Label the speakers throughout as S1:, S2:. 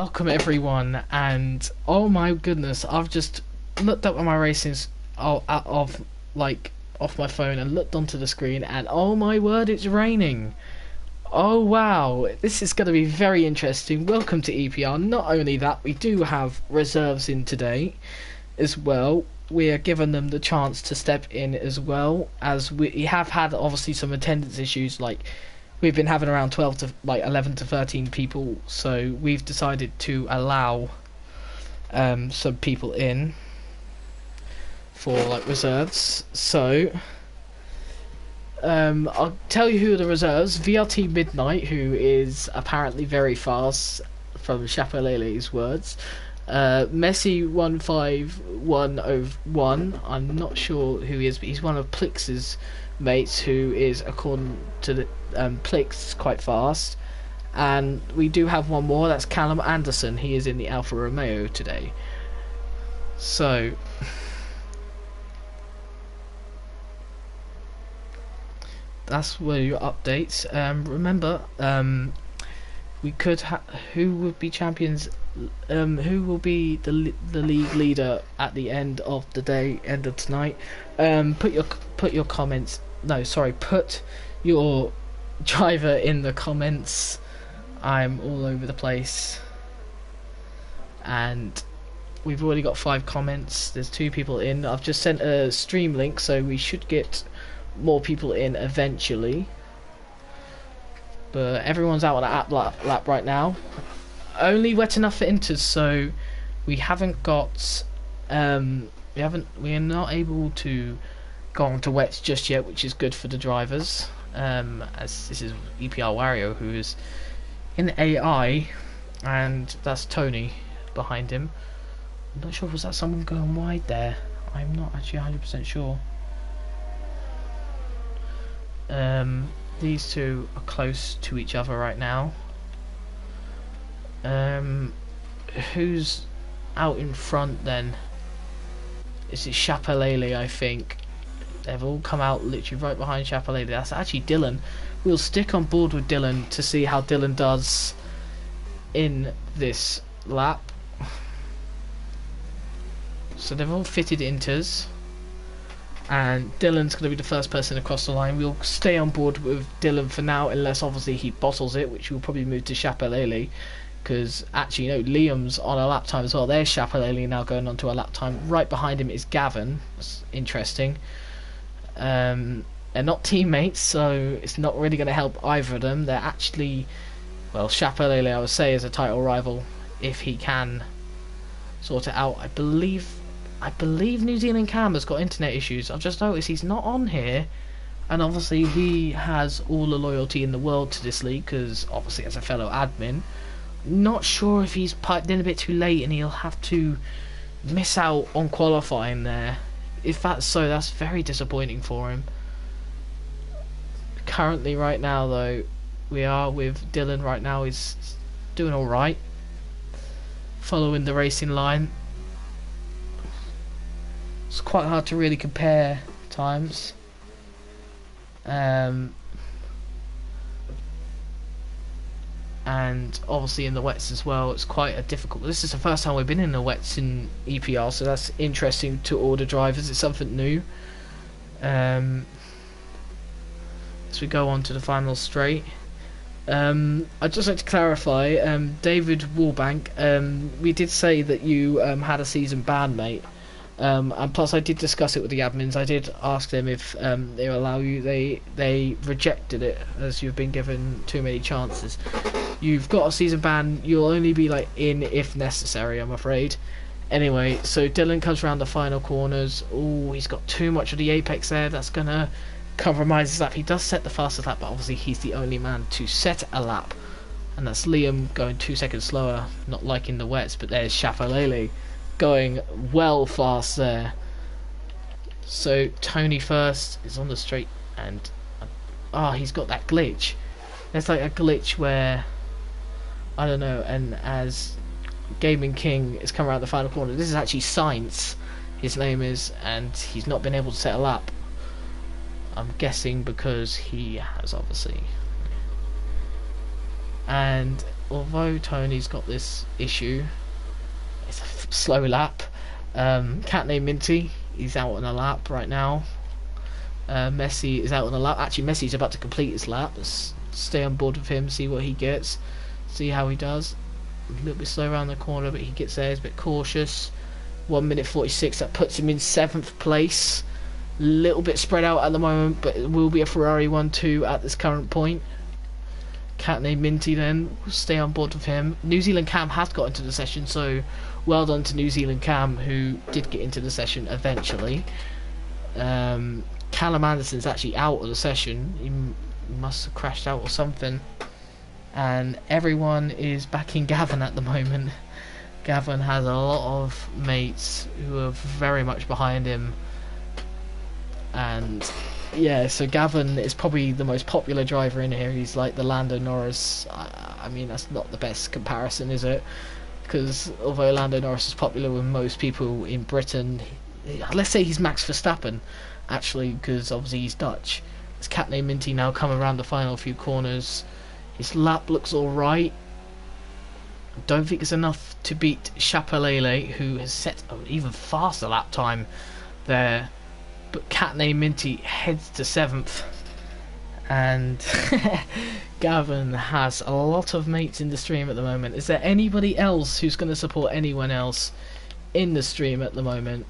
S1: welcome everyone, and oh my goodness, I've just looked up at my racings off my phone and looked onto the screen, and oh my word, it's raining. Oh wow, this is going to be very interesting. Welcome to EPR. Not only that, we do have reserves in today as well. We are giving them the chance to step in as well, as we have had obviously some attendance issues. Like, we've been having around 12 to 11 to 13 people, so we've decided to allow some people in for reserves. So I'll tell you who are the reserves. VRT Midnight, who is apparently very fast from Chapelele's words. Messi 15101, I'm not sure who he is, but he's one of Plix's mates, who is, according to the Plix, quite fast. And we do have one more, that's Callum Anderson. He is in the Alfa Romeo today. So that's where your updates. Remember, we could who would be champions, who will be the league leader at the end of the day, end of tonight. Put your comments. No, sorry. Put your driver in the comments. I'm all over the place, and we've already got 5 comments. There's 2 people in. I've just sent a stream link, so we should get more people in eventually. But everyone's out on an app lap right now. Only wet enough for inters, so we haven't got we are not able to go on to wets just yet, which is good for the drivers. As this is EPR Wario, who is in AI, and that's Tony behind him. I'm not sure, was that someone going wide there? I'm not actually 100% sure. These two are close to each other right now. Who's out in front then? Is it Chapelele, I think. They've all come out literally right behind Chapelele. That's actually Dylan. We'll stick on board with Dylan to see how Dylan does in this lap. So they've all fitted inters, and Dylan's going to be the first person across the line. We'll stay on board with Dylan for now, unless obviously he bottles it, which will probably move to Chapelele, because actually, you know, Liam's on a lap time as well. There's Chapelele now going on to a lap time. Right behind him is Gavin. That's interesting. They're not teammates, so it's not really going to help either of them. They're actually, well, Chapelele, I would say, is a title rival if he can sort it out. I believe New Zealand Cam has got internet issues. I've just noticed he's not on here, and obviously he has all the loyalty in the world to this league, because obviously as a fellow admin. Not sure if he's piped in a bit too late and he'll have to miss out on qualifying there. If that's so, that's very disappointing for him. Currently right now though, we are with Dylan right now. He's doing alright, following the racing line. It's quite hard to really compare times. And obviously in the wets as well, it's quite a difficult. This is the first time we've been in the wets in EPR, so that's interesting to all the drivers. It's something new. As we go on to the final straight, I'd just like to clarify, David Warbank, we did say that you had a season ban, mate. And plus I did discuss it with the admins. I did ask them if they will allow you. They rejected it, as you've been given too many chances. You've got a season ban. You'll only be in if necessary, I'm afraid. Anyway, so Dylan comes around the final corners. Oh, he's got too much of the apex there. That's gonna compromise his lap. He does set the fastest lap, but obviously he's the only man to set a lap, and that's Liam going 2 seconds slower. Not liking the wets, but there's Chapelele going well fast there. So Tony first is on the straight, and he's got that glitch. There's a glitch where, I don't know, and as Gaming King is coming around the final corner, this is actually Science, his name is, and he's not been able to set a lap. I'm guessing because he has, obviously. And although Tony's got this issue, it's a slow lap. Cat named Minty, he's out on a lap right now. Messi is out on a lap. Actually, Messi's about to complete his lap. Let's stay on board with him, see what he gets, see how he does. A little bit slow around the corner, but he gets there. He's a bit cautious. 1 minute 46. That puts him in 7th place. Little bit spread out at the moment, but it will be a Ferrari 1-2 at this current point. Cat named Minty then, we'll stay on board with him. New Zealand Cam has got into the session, so well done to New Zealand Cam, who did get into the session eventually. Callum Anderson's actually out of the session. He must have crashed out or something. And everyone is backing Gavin at the moment. Gavin has a lot of mates who are very much behind him. And yeah, so Gavin is probably the most popular driver in here. He's like the Lando Norris. I mean, that's not the best comparison, is it? Because although Lando Norris is popular with most people in Britain, let's say he's Max Verstappen, actually, because obviously he's Dutch. It's cat named Minty now coming around the final few corners. His lap looks alright. Don't think it's enough to beat Chapelele, who has set an even faster lap time there. But cat named Minty heads to 7th. And Gavin has a lot of mates in the stream at the moment. Is there anybody else who's going to support anyone else in the stream at the moment?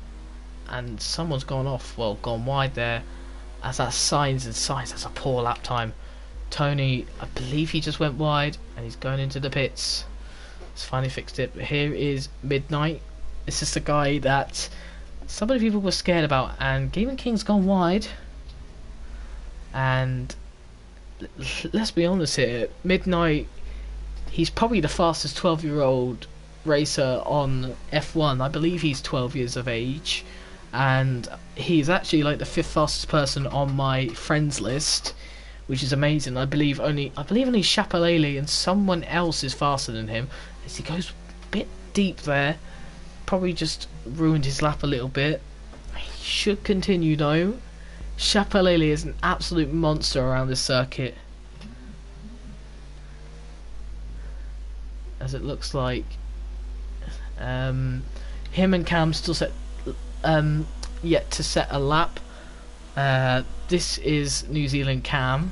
S1: And someone's gone off, well, gone wide there. As that signs, that's a poor lap time. Tony, I believe he just went wide, and he's going into the pits. He's finally fixed it. But here is Midnight. This is the guy that so many people were scared about, and Gaming King's gone wide. And let's be honest here, Midnight, he's probably the fastest 12-year-old racer on F1. I believe he's 12 years of age, and he's actually like the 5th fastest person on my friends list, which is amazing. I believe only Chapelele and someone else is faster than him, as he goes a bit deep there. Probably just ruined his lap a little bit. He should continue though. Chapelele is an absolute monster around this circuit, as it looks like. Him and Cam still yet to set a lap. This is New Zealand Cam,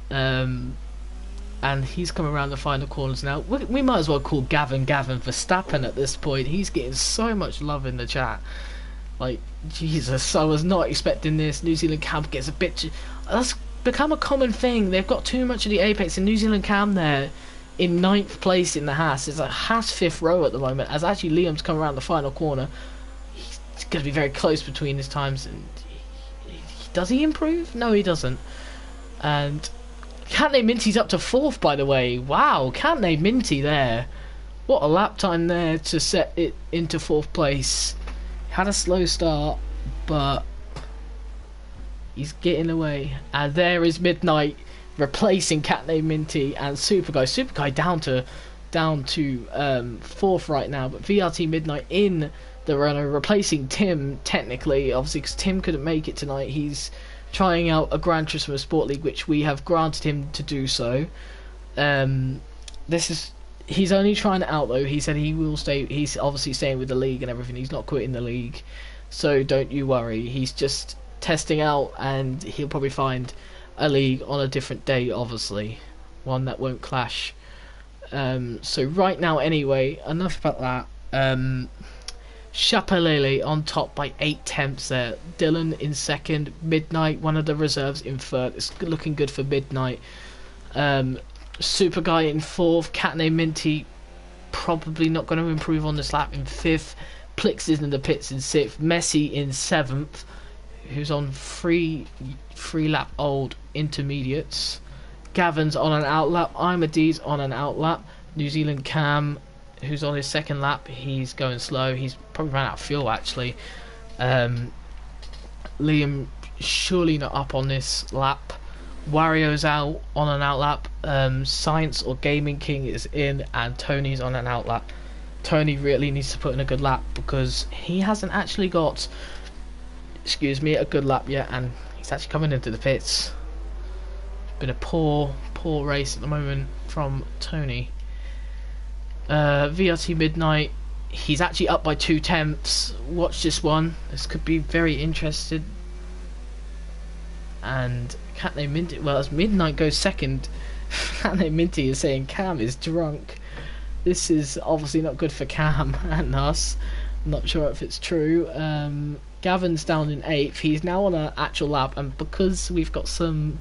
S1: and he's coming around the final corners now. We might as well call Gavin Verstappen at this point. He's getting so much love in the chat. Like, Jesus, I was not expecting this. New Zealand Cam gets a bit... That's become a common thing. They've got too much of the apex, and New Zealand Cam there in 9th place in the Haas. It's a Haas 5th row at the moment, as actually Liam's come around the final corner. He's going to be very close between his times, and does he improve? No, he doesn't. And Cat named Minty's up to 4th, by the way. Wow, Cat named Minty there. What a lap time there to set it into 4th place. Had a slow start, but he's getting away. And there is Midnight replacing Cat named Minty and Super Guy. Super Guy down to 4th right now, but VRT Midnight in the runner, replacing Tim technically, obviously, because Tim couldn't make it tonight. He's trying out a Gran Turismo Sport League, which we have granted him to do so. He's only trying it out though. He said he will stay. He's obviously staying with the league and everything. He's not quitting the league, so don't you worry. He's just testing out, and he'll probably find a league on a different day, obviously, one that won't clash. So right now, anyway, enough about that. Chapelele on top by 8 tenths there. Dylan in 2nd. Midnight, one of the reserves, in 3rd. It's looking good for Midnight. Super Guy in 4th. Cat named Minty probably not going to improve on this lap, in 5th. Plix is in the pits in 6th. Messi in 7th, who's on 3 lap old intermediates. Gavin's on an outlap. Imadi's on an outlap. New Zealand Cam, who's on his 2nd lap, he's going slow. He's probably ran out of fuel actually. Liam surely not up on this lap. Wario's out on an outlap. Science or Gaming King is in, and Tony's on an outlap. Tony really needs to put in a good lap, because he hasn't actually got, a good lap yet, and he's actually coming into the pits. Been a poor race at the moment. from Tony. VRT Midnight, he's actually up by 2/10. Watch this one. This could be very interesting. And Cat Named Minty, well, as Midnight goes second, Cat Named Minty is saying Cam is drunk. This is obviously not good for Cam and us. I'm not sure if it's true. Gavin's down in 8th. He's now on an actual lap, and because we've got some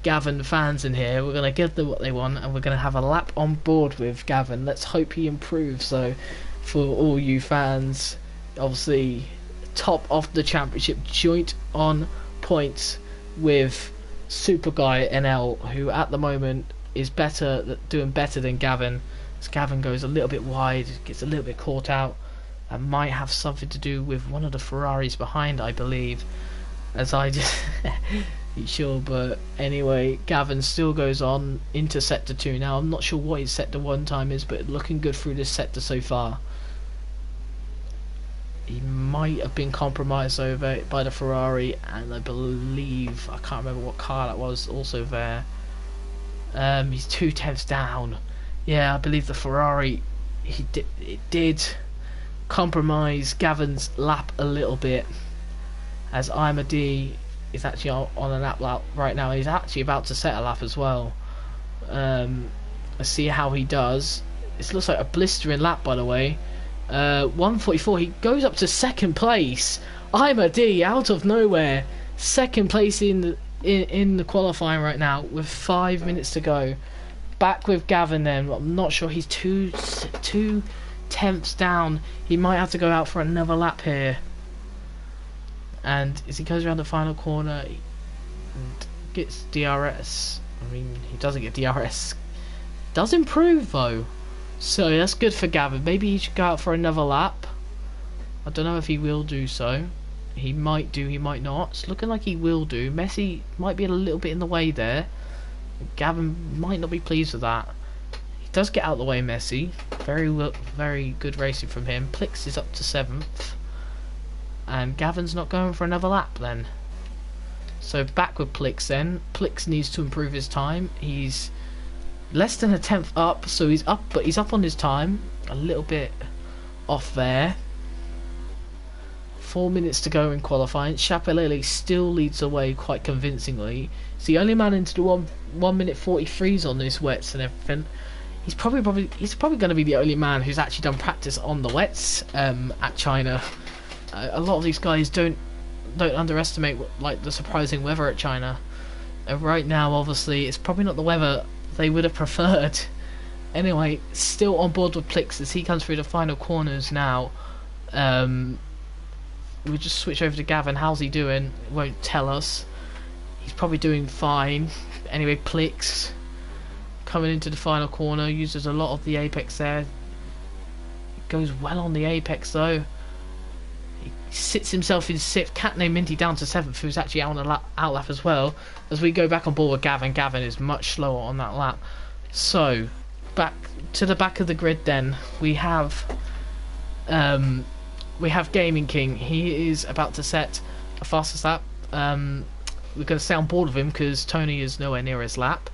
S1: Gavin fans in here, we're going to give them what they want, and we're going to have a lap on board with Gavin. Let's hope he improves. So for all you fans, obviously top of the championship, joint on points with Super Guy NL, who at the moment is doing better than Gavin. As Gavin goes a little bit wide, gets a little bit caught out. That might have something to do with one of the Ferraris behind, I believe. As I just not sure, but anyway, Gavin still goes on into sector 2 now. I'm not sure what his sector 1 time is, but looking good through this sector so far. He might have been compromised over by the Ferrari, and I believe, I can't remember what car that was, also there. He's 2/10 down. Yeah, I believe the Ferrari, it did compromise Gavin's lap a little bit, as D is actually on a lap right now. He's actually about to set a lap as well. Let's see how he does. This looks like a blistering lap, by the way. 1:44. He goes up to second place. D out of nowhere, second place in the qualifying right now with 5 minutes to go. Back with Gavin then. I'm not sure. He's 2/10 down. He might have to go out for another lap here. And as he goes around the final corner, he gets DRS. I mean, he doesn't get DRS. Does improve though. So that's good for Gavin. Maybe he should go out for another lap. I don't know if he will do so. He might do, he might not. It's looking like he will do. Messi might be a little bit in the way there. Gavin might not be pleased with that. He does get out of the way, Messi. Very good racing from him. Plix is up to 7th. And Gavin's not going for another lap then. So back with Plix then. Plix needs to improve his time. He's less than a 10th up, so he's up, but he's up on his time. A little bit off there. 4 minutes to go in qualifying. Chapelele still leads the way quite convincingly. He's the only man into the 1 minute 43s on this wets and everything. He's probably going to be the only man who's actually done practice on the wets at China. A lot of these guys don't underestimate the surprising weather at China. Right now, obviously, it's probably not the weather they would have preferred. Anyway, still on board with Plix as he comes through the final corners now. We'll just switch over to Gavin. How's he doing? Won't tell us. He's probably doing fine. Anyway, Plix coming into the final corner, uses a lot of the apex there. Goes well on the apex though. He sits himself in 6th. Cat Named Minty down to 7th, who's actually out on a out lap as well. As we go back on board with Gavin, Gavin is much slower on that lap. So back to the back of the grid then. We have Gaming King. He is about to set a fastest lap. We're going to stay on board with him because Tony is nowhere near his lap.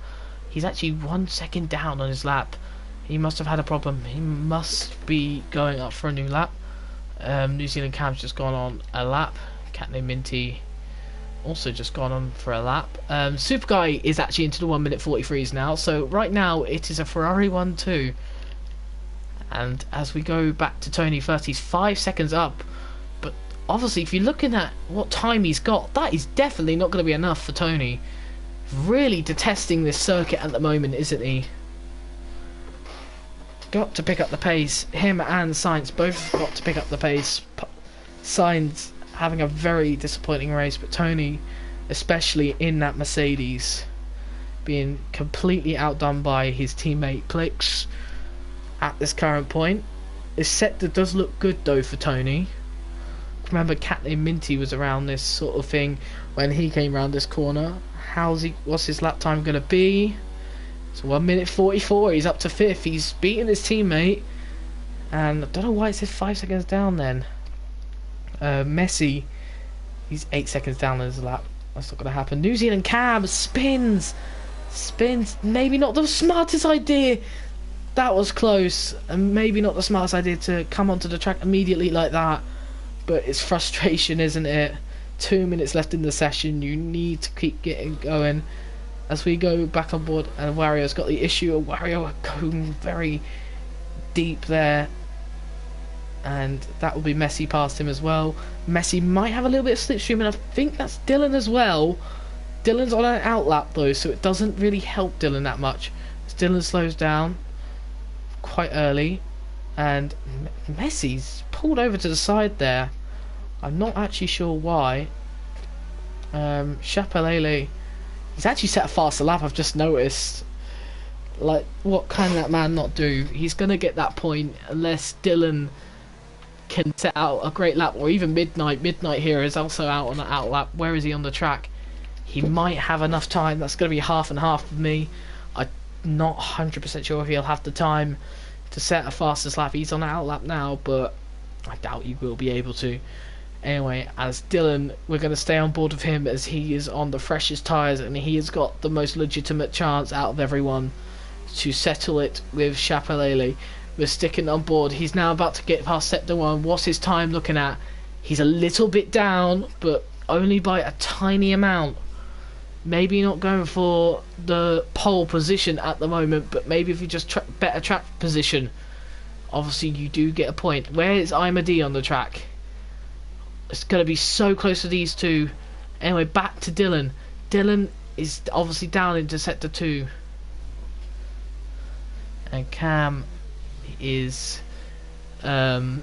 S1: He's actually 1 second down on his lap. He must have had a problem. He must be going up for a new lap. New Zealand Cam's just gone on a lap. Cat Named Minty also just gone on for a lap. Super Guy is actually into the 1 minute 43s now. So right now it is a Ferrari 1-2. And as we go back to Tony first, he's 5 seconds up. But obviously, if you're looking at what time he's got, that is definitely not going to be enough for Tony. Really detesting this circuit at the moment, isn't he? Got to pick up the pace. Him and Sainz both got to pick up the pace. Sainz having a very disappointing race, but Tony, especially in that Mercedes, being completely outdone by his teammate Plix at this current point. This sector does look good though for Tony. Remember, Cat Named Minty was around this sort of thing when he came around this corner. What's his lap time going to be? So 1 minute 44. He's up to 5th. He's beating his teammate, and I don't know why it says 5 seconds down then. Messi, he's 8 seconds down on his lap. That's not going to happen. New Zealand Cam spins Spins, maybe not the smartest idea. That was close, and maybe not the smartest idea to come onto the track immediately like that. But it's frustration, isn't it? 2 minutes left in the session. You need to keep getting going. As we go back on board, and Wario's got the issue of Wario going very deep there. And that will be Messi past him as well. Messi might have a little bit of slipstream, and I think that's Dylan as well. Dylan's on an outlap though, so it doesn't really help Dylan that much. As Dylan slows down quite early, and Messi's pulled over to the side there. I'm not actually sure why. Chapelele, he's actually set a faster lap, I've just noticed. Like, what can that man not do? He's going to get that point unless Dylan can set out a great lap, or even Midnight. Midnight here is also out on an out lap. Where is he on the track? He might have enough time. That's going to be half and half for me. I'm not 100% sure if he'll have the time to set a fastest lap. He's on an out lap now, but I doubt he will be able to. Anyway, as Dylan, we're going to stay on board with him as he is on the freshest tyres, and he has got the most legitimate chance out of everyone to settle it with Chapelele. We're sticking on board. He's now about to get past Sector 1. What's his time looking at? He's a little bit down, but only by a tiny amount. Maybe not going for the pole position at the moment, but maybe if you just better track position, obviously you do get a point. Where is Imadi on the track? It's going to be so close to these two. Anyway, back to Dylan. Dylan is obviously down into Sector 2. And Cam is, I'm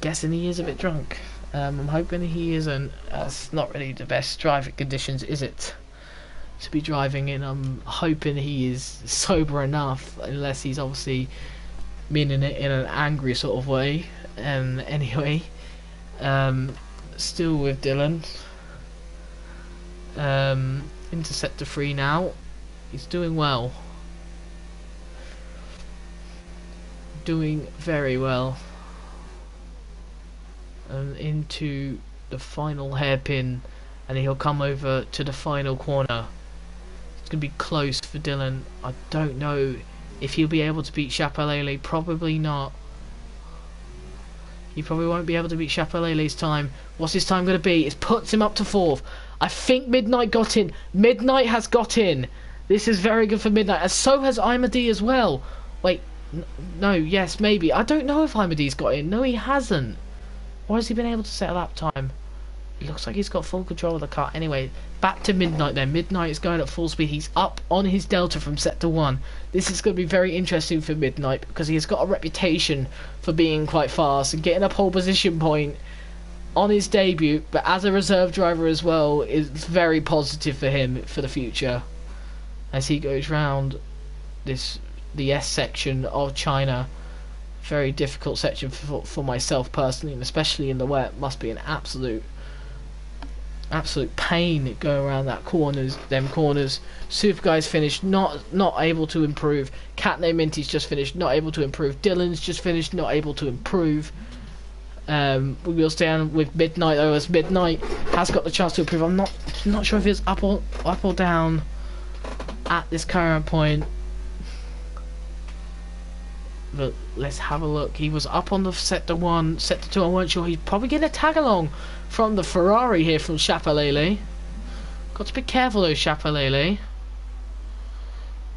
S1: guessing he is a bit drunk. I'm hoping he isn't. That's not really the best driving conditions, is it, to be driving in? I'm hoping he is sober enough, unless he's obviously meaning it in an angry sort of way. Anyway, still with Dylan. Into Sector 3 now. He's doing well. Doing very well. And into the final hairpin, and he'll come over to the final corner. It's going to be close for Dylan. I don't know if he'll be able to beat Chapelele. Probably not. He probably won't be able to beat Chapelele's time. What's his time going to be? It puts him up to 4th. I think Midnight got in. Midnight has got in. This is very good for Midnight, and so has Imadi as well. Wait, no, yes, maybe. I don't know if Imadi's got in. No, he hasn't. Or has he been able to set a lap time? It looks like he's got full control of the car. Anyway, back to Midnight then. Midnight is going at full speed. He's up on his delta from Sector 1. This is going to be very interesting for Midnight, because he has got a reputation for being quite fast and getting a pole position point on his debut, but as a reserve driver as well, is very positive for him for the future as he goes round the S section of China. Very difficult section for myself personally, and especially in the wet. Must be an absolute pain going around them corners. Super Guy's finished, not able to improve. Catname Minty's just finished, not able to improve. Dylan's just finished, not able to improve. We will stay on with Midnight though, as Midnight has got the chance to improve. I'm not sure if it's up or down at this current point. But let's have a look. He was up on the Sector 1, Sector 2, I weren't sure. He's probably getting a tag along from the Ferrari here from Chapelele. Got to be careful though, Chapelele,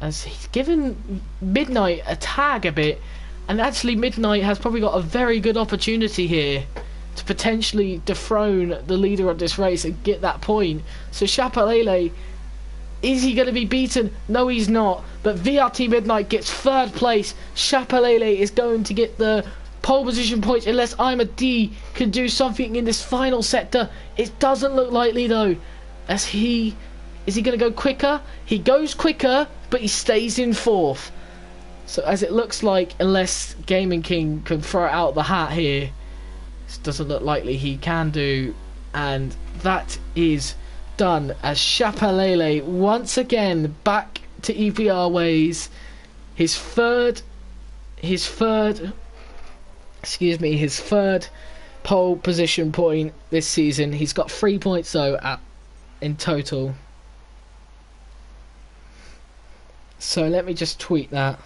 S1: as he's given Midnight a tag a bit. And actually Midnight has probably got a very good opportunity here to potentially dethrone the leader of this race and get that point. So Chapelele, is he going to be beaten? No, he's not. But VRT Midnight gets 3rd place. Chapelele is going to get the pole position points unless Imadi can do something in this final sector. It doesn't look likely though. Is he going to go quicker? He goes quicker, but he stays in 4th. So as it looks like, unless Gaming King can throw it out the hat here, this doesn't look likely he can do. And that is done, as Chapelele once again back to EPR ways. His third pole position point this season. He's got 3 points though in total. So let me just tweet that.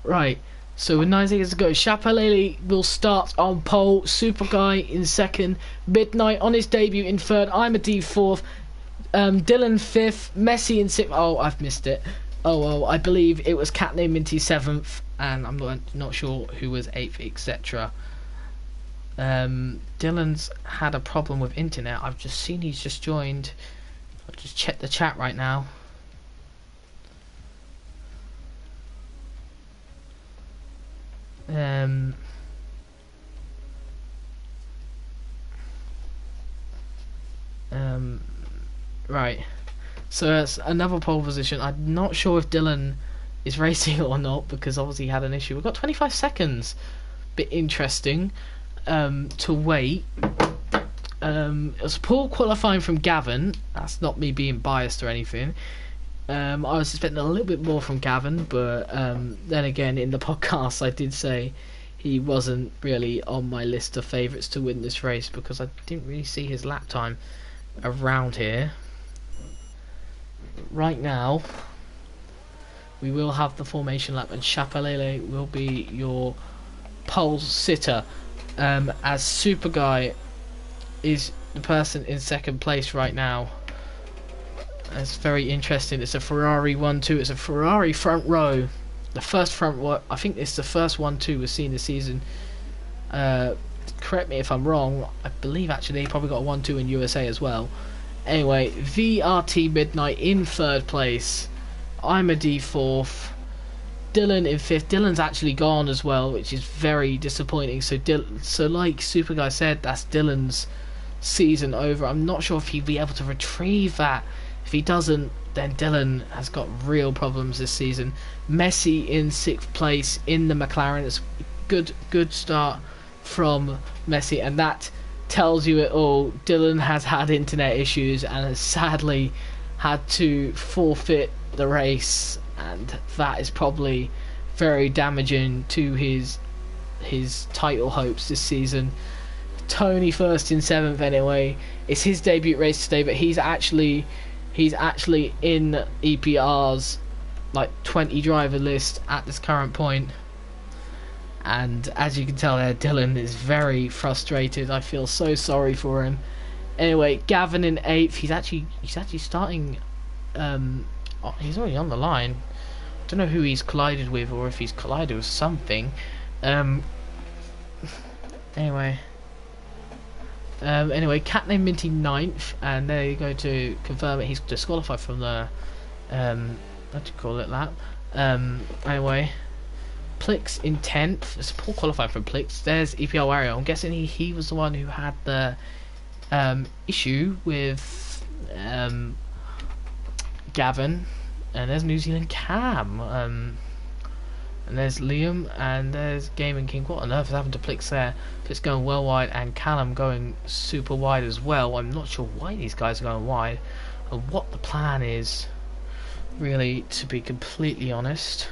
S1: Right, so with 9 seconds to go, Chapelele will start on pole, Super Guy in second, Midnight on his debut in third, I'm a D fourth, Dylan fifth, Messi in sixth. Oh, I've missed it. Oh well, I believe it was Catname Minty seventh, and I'm not sure who was eighth, etc. Dylan's had a problem with internet. I've just seen he's just joined. I'll just check the chat right now. Right, so that's another pole position. I'm not sure if Dylan is racing or not, because obviously he had an issue. We've got 25 seconds. Bit interesting to wait. It was poor qualifying from Gavin. That's not me being biased or anything. I was expecting a little bit more from Gavin, but then again, in the podcast I did say he wasn't really on my list of favourites to win this race, because I didn't really see his lap time around here. Right now, we will have the formation lap, and Chapelele will be your pole sitter, as Super Guy is the person in second place right now. It's very interesting. It's a Ferrari 1-2. It's a Ferrari front row. The first front row. I think it's the first 1-2 we've seen this season. Correct me if I'm wrong. I believe actually they probably got a 1-2 in USA as well. Anyway, VRT Midnight in third place. I'm a D fourth. Dylan in fifth. Dylan's actually gone as well, which is very disappointing. So like Super Guy said, that's Dylan's season over. I'm not sure if he'll be able to retrieve that. If he doesn't, then Dylan has got real problems this season. Messi in sixth place in the McLaren. It's a good start from Messi, and that tells you it all. Dylan has had internet issues and has sadly had to forfeit the race, and that is probably very damaging to his title hopes this season. Tony first in seventh anyway. It's his debut race today, but he's actually in EPR's like 20 driver list at this current point. And as you can tell there, Dylan is very frustrated. I feel so sorry for him. Anyway, Gavin in eighth. He's actually starting. He's already on the line. Don't know who he's collided with, or if he's collided with something. Anyway, Catname Minty ninth, and there you go to confirm it. He's disqualified from the what do you call it, lap. Anyway, Plix in 10th. It's poor qualifying from Plix. There's EPR Wario. I'm guessing he was the one who had the issue with Gavin. And there's New Zealand Cam. And there's Liam, and there's Gaming King. What on earth is happened to Plix there? Plix going well wide, and Callum going super wide as well. I'm not sure why these guys are going wide, or what the plan is, really, to be completely honest.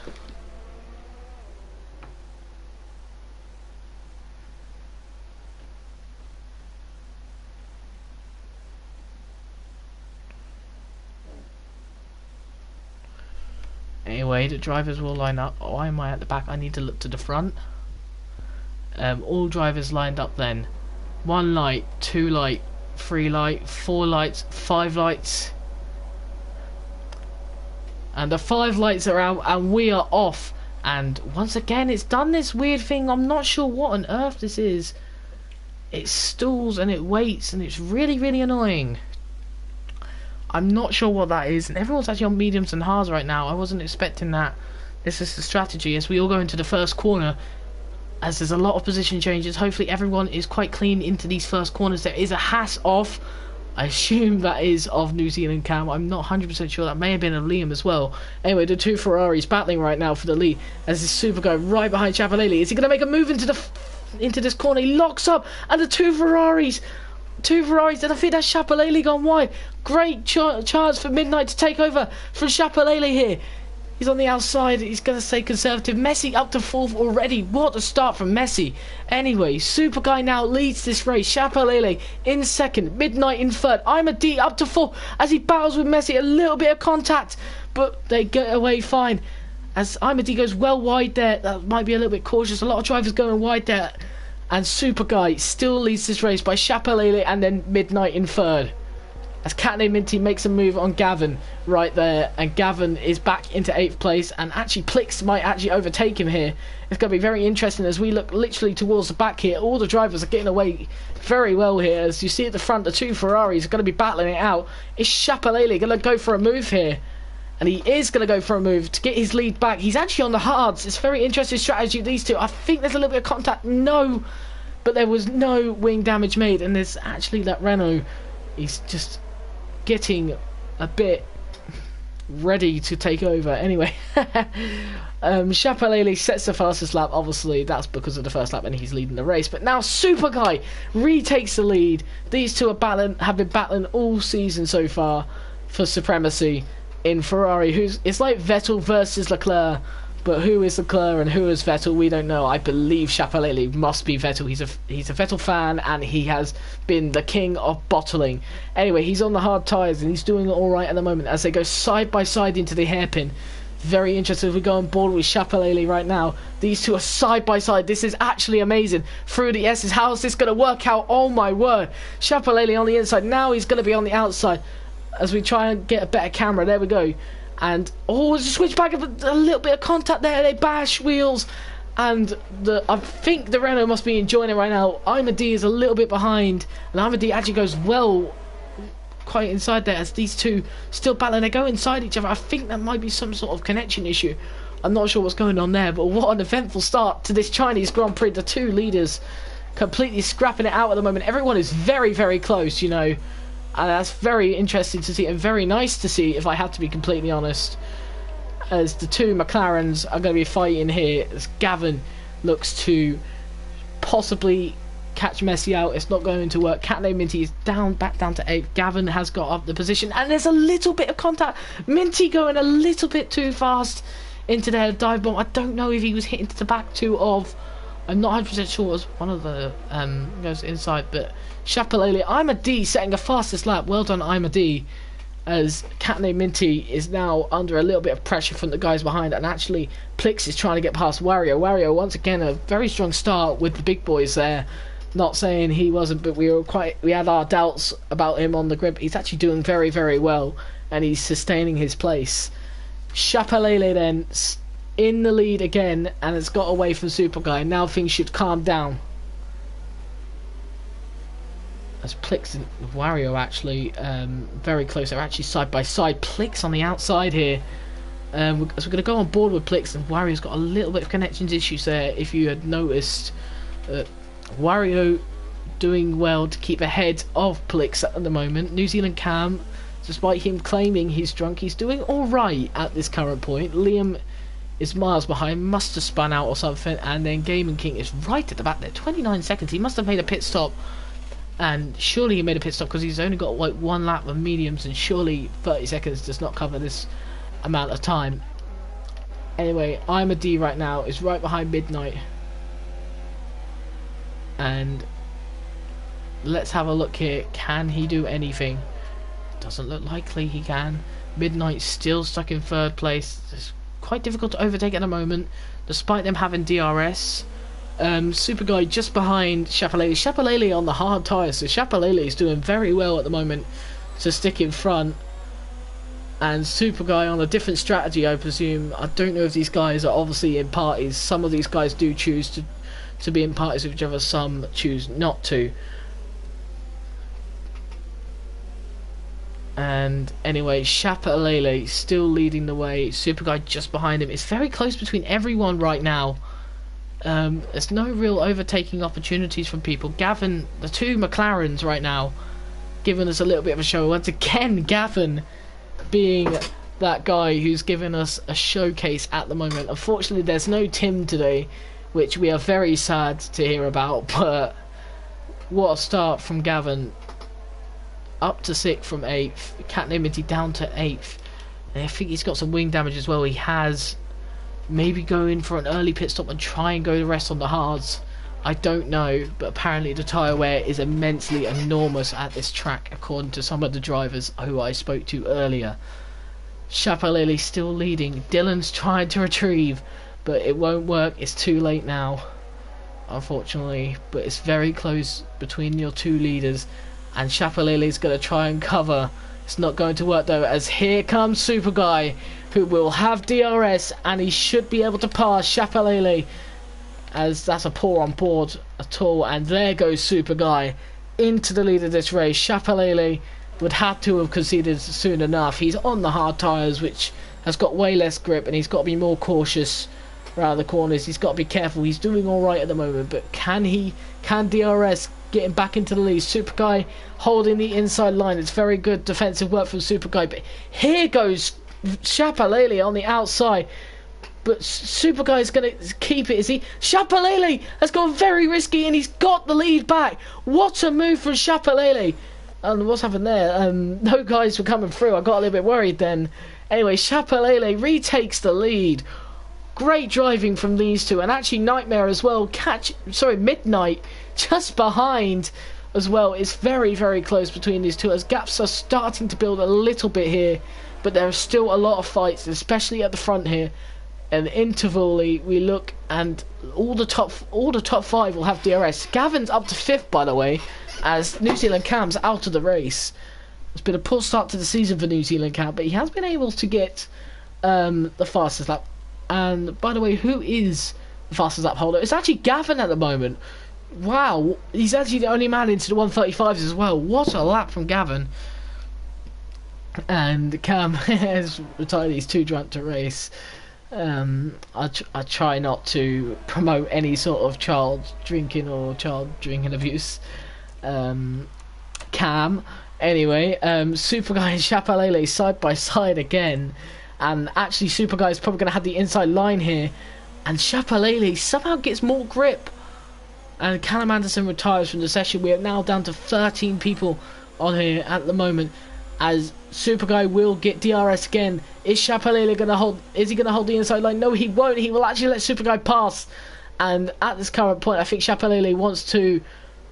S1: Anyway, the drivers will line up. Why am I at the back? I need to look to the front. All drivers lined up then. 1 light, 2 light, 3 light, 4 lights, 5 lights. And the 5 lights are out, and we are off. And once again, it's done this weird thing. I'm not sure what on earth this is. It stalls and it waits, and it's really, really annoying. I'm not sure what that is, and everyone's actually on mediums and hards right now. I wasn't expecting that. This is the strategy as we all go into the first corner, as there's a lot of position changes. Hopefully everyone is quite clean into these first corners. There is a Haas off. I assume that is of New Zealand Cam. I'm not 100% sure. That may have been of Liam as well. Anyway, the two Ferraris battling right now for the lead, as this Super Guy right behind Chapelele. Is he going to make a move into this corner? He locks up, and the two Ferraris Two Ferraris, and I think that's Chapelele gone wide. Great chance for Midnight to take over from Chapelele here. He's on the outside. He's going to stay conservative. Messi up to fourth already. What a start from Messi. Anyway, Super Guy now leads this race. Chapelele in second. Midnight in third. I'm a D up to fourth as he battles with Messi. A little bit of contact, but they get away fine. As Imadi goes well wide there. That might be a little bit cautious. A lot of drivers going wide there. And Super Guy still leads this race by Chapelele and then Midnight in third. As Catney Minty makes a move on Gavin right there, and Gavin is back into 8th place, and actually Plix might actually overtake him here. It's going to be very interesting as we look literally towards the back here. All the drivers are getting away very well here. As you see at the front, the two Ferraris are going to be battling it out. Is Chapelele going to go for a move here? And he is going to go for a move to get his lead back. He's actually on the hards. It's a very interesting strategy, these two. I think there's a little bit of contact. No, but there was no wing damage made, and there's actually that Renault. He's just getting a bit ready to take over. Anyway, Chapelele sets the fastest lap. Obviously, that's because of the first lap, and he's leading the race. But now Super Guy retakes the lead. These two are have been battling all season so far for supremacy in Ferrari. It's like Vettel versus Leclerc. But who is Leclerc and who is Vettel, we don't know. I believe Chapelele must be Vettel. He's a Vettel fan, and he has been the king of bottling. Anyway, he's on the hard tyres, and he's doing all right at the moment as they go side by side into the hairpin. Very interested if we go on board with Chapelele right now. These two are side by side. This is actually amazing. Through the S's, how is this going to work out? Oh my word. Chapelele on the inside. Now he's going to be on the outside as we try and get a better camera. There we go. And it's a switch back, a little bit of contact there. They bash wheels, and I think the Renault must be enjoying it right now. Imadi is a little bit behind, and Imadi actually goes quite inside there as these two still battling. They go inside each other. I think that might be some sort of connection issue. I'm not sure what's going on there, but what an eventful start to this Chinese Grand Prix. The two leaders completely scrapping it out at the moment. Everyone is very, very close, you know. And that's very interesting to see and very nice to see, if I have to be completely honest, as the two McLarens are going to be fighting here as Gavin looks to possibly catch Messi out. It's not going to work. Catney Minty is back down to 8th. Gavin has got up the position, and there's a little bit of contact. Minty going a little bit too fast into their dive bomb. I don't know if he was hitting to the back two of... I'm not 100% sure it was one of the goes inside, but Chapelele, I'm a D, setting the fastest lap. Well done, I'm a D, as Catney Minty is now under a little bit of pressure from the guys behind, and actually Plix is trying to get past Wario. Wario, once again, a very strong start with the big boys there. Not saying he wasn't, but we had our doubts about him on the grid. He's actually doing very, very well, and he's sustaining his place. Chapelele then in the lead again, and it's got away from Super Guy. Now things should calm down. As Plix and Wario actually very close. They're actually side by side. Plix on the outside here. As we're going to go on board with Plix, and Wario's got a little bit of connections issues there. If you had noticed, Wario doing well to keep ahead of Plix at the moment. New Zealand Cam, despite him claiming he's drunk, he's doing all right at this current point. Liam is miles behind, must have spun out or something, and then Gaming King is right at the back there. 29 seconds. He must have made a pit stop, and surely he made a pit stop because he's only got like one lap of mediums, and surely 30 seconds does not cover this amount of time. Anyway, I'm a D right now, is right behind Midnight, and let's have a look here. Can he do anything? Doesn't look likely he can. Midnight still stuck in 3rd place. It's quite difficult to overtake at the moment, despite them having DRS. Super Guy just behind Chapelele. Chapelele on the hard tyres, so Chapelele is doing very well at the moment to stick in front. And Super Guy on a different strategy, I presume. I don't know if these guys are obviously in parties. Some of these guys do choose to be in parties with each other, some choose not to. And anyway, Chapelele still leading the way. Super Guy just behind him. It's very close between everyone right now. There's no real overtaking opportunities from people. Gavin, the two McLarens right now, giving us a little bit of a show. Once again, Gavin being that guy who's given us a showcase at the moment. Unfortunately, there's no Tim today, which we are very sad to hear about. But what a start from Gavin. up to 6th from 8th. Catney Minty down to 8th. And I think he's got some wing damage as well. He has maybe go in for an early pit stop and try and go the rest on the hards. I don't know, but apparently the tyre wear is immensely enormous at this track, according to some of the drivers who I spoke to earlier. Chapelele still leading. Dylan's trying to retrieve, but it won't work. It's too late now, unfortunately. But it's very close between your two leaders, and Chapelele's going to try and cover. It's not going to work though, as here comes Super Guy, who will have DRS, and he should be able to pass Chapelele, as that's a poor on board at all. And there goes Super Guy into the lead of this race. Chapelele would have to have conceded soon enough. He's on the hard tyres, which has got way less grip, and he's got to be more cautious around the corners. He's got to be careful. He's doing alright at the moment, but can DRS get him back into the lead? Super Guy holding the inside line. It's very good defensive work from Super Guy, but here goes Chapelele on the outside. But Super Guy's going to keep it, is he? Chapelele has gone very risky, and he's got the lead back. What a move from Chapelele. And what's happened there? No guys were coming through. I got a little bit worried then. Anyway, Chapelele retakes the lead. Great driving from these two, and actually Nightmare as well. Midnight just behind as well. It's very, very close between these two, as gaps are starting to build a little bit here, but there are still a lot of fights, especially at the front here. And intervally, we look, and all the top 5 will have DRS. Gavin's up to 5th, by the way, as New Zealand Cam's out of the race. It's been a poor start to the season for New Zealand Cam, but he has been able to get the fastest lap. And by the way, who is the fastest lap holder? It's actually Gavin at the moment. Wow, he's actually the only man into the 135s as well. What a lap from Gavin. And Cam has retired. He's too drunk to race. I try not to promote any sort of child drinking or child drinking abuse. Cam. Anyway, Super Guy and Chapelele side by side again. And actually Super Guy is probably going to have the inside line here. And Chapelele somehow gets more grip. And Callum Anderson retires from the session. We are now down to 13 people on here at the moment, as Super Guy will get DRS again. Is Chapelele going to hold? Is he going to hold the inside line? No, he won't. He will actually let Super Guy pass. And at this current point, I think Chapelele wants to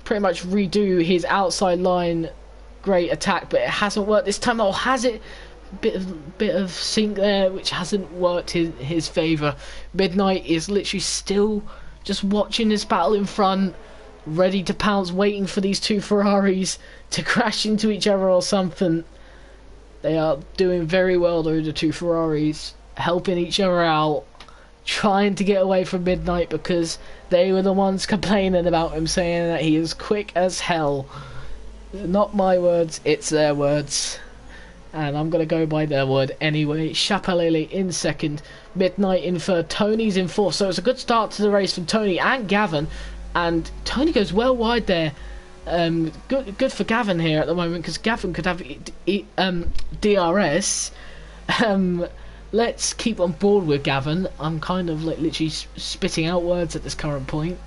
S1: pretty much redo his outside line great attack, but it hasn't worked this time. Oh, has it? Bit of sink there, which hasn't worked in his favour. Midnight is literally still just watching this battle in front, ready to pounce, waiting for these two Ferraris to crash into each other or something. They are doing very well though, the two Ferraris, helping each other out, trying to get away from Midnight, because they were the ones complaining about him, saying that he is quick as hell. Not my words, it's their words. And I'm going to go by their word anyway. Chapelele in 2nd, Midnight in 3rd, Tony's in 4th. So it's a good start to the race from Tony and Gavin. And Tony goes well wide there. Good for Gavin here at the moment, because Gavin could have DRS. Let's keep on board with Gavin. I'm kind of like literally spitting out words at this current point,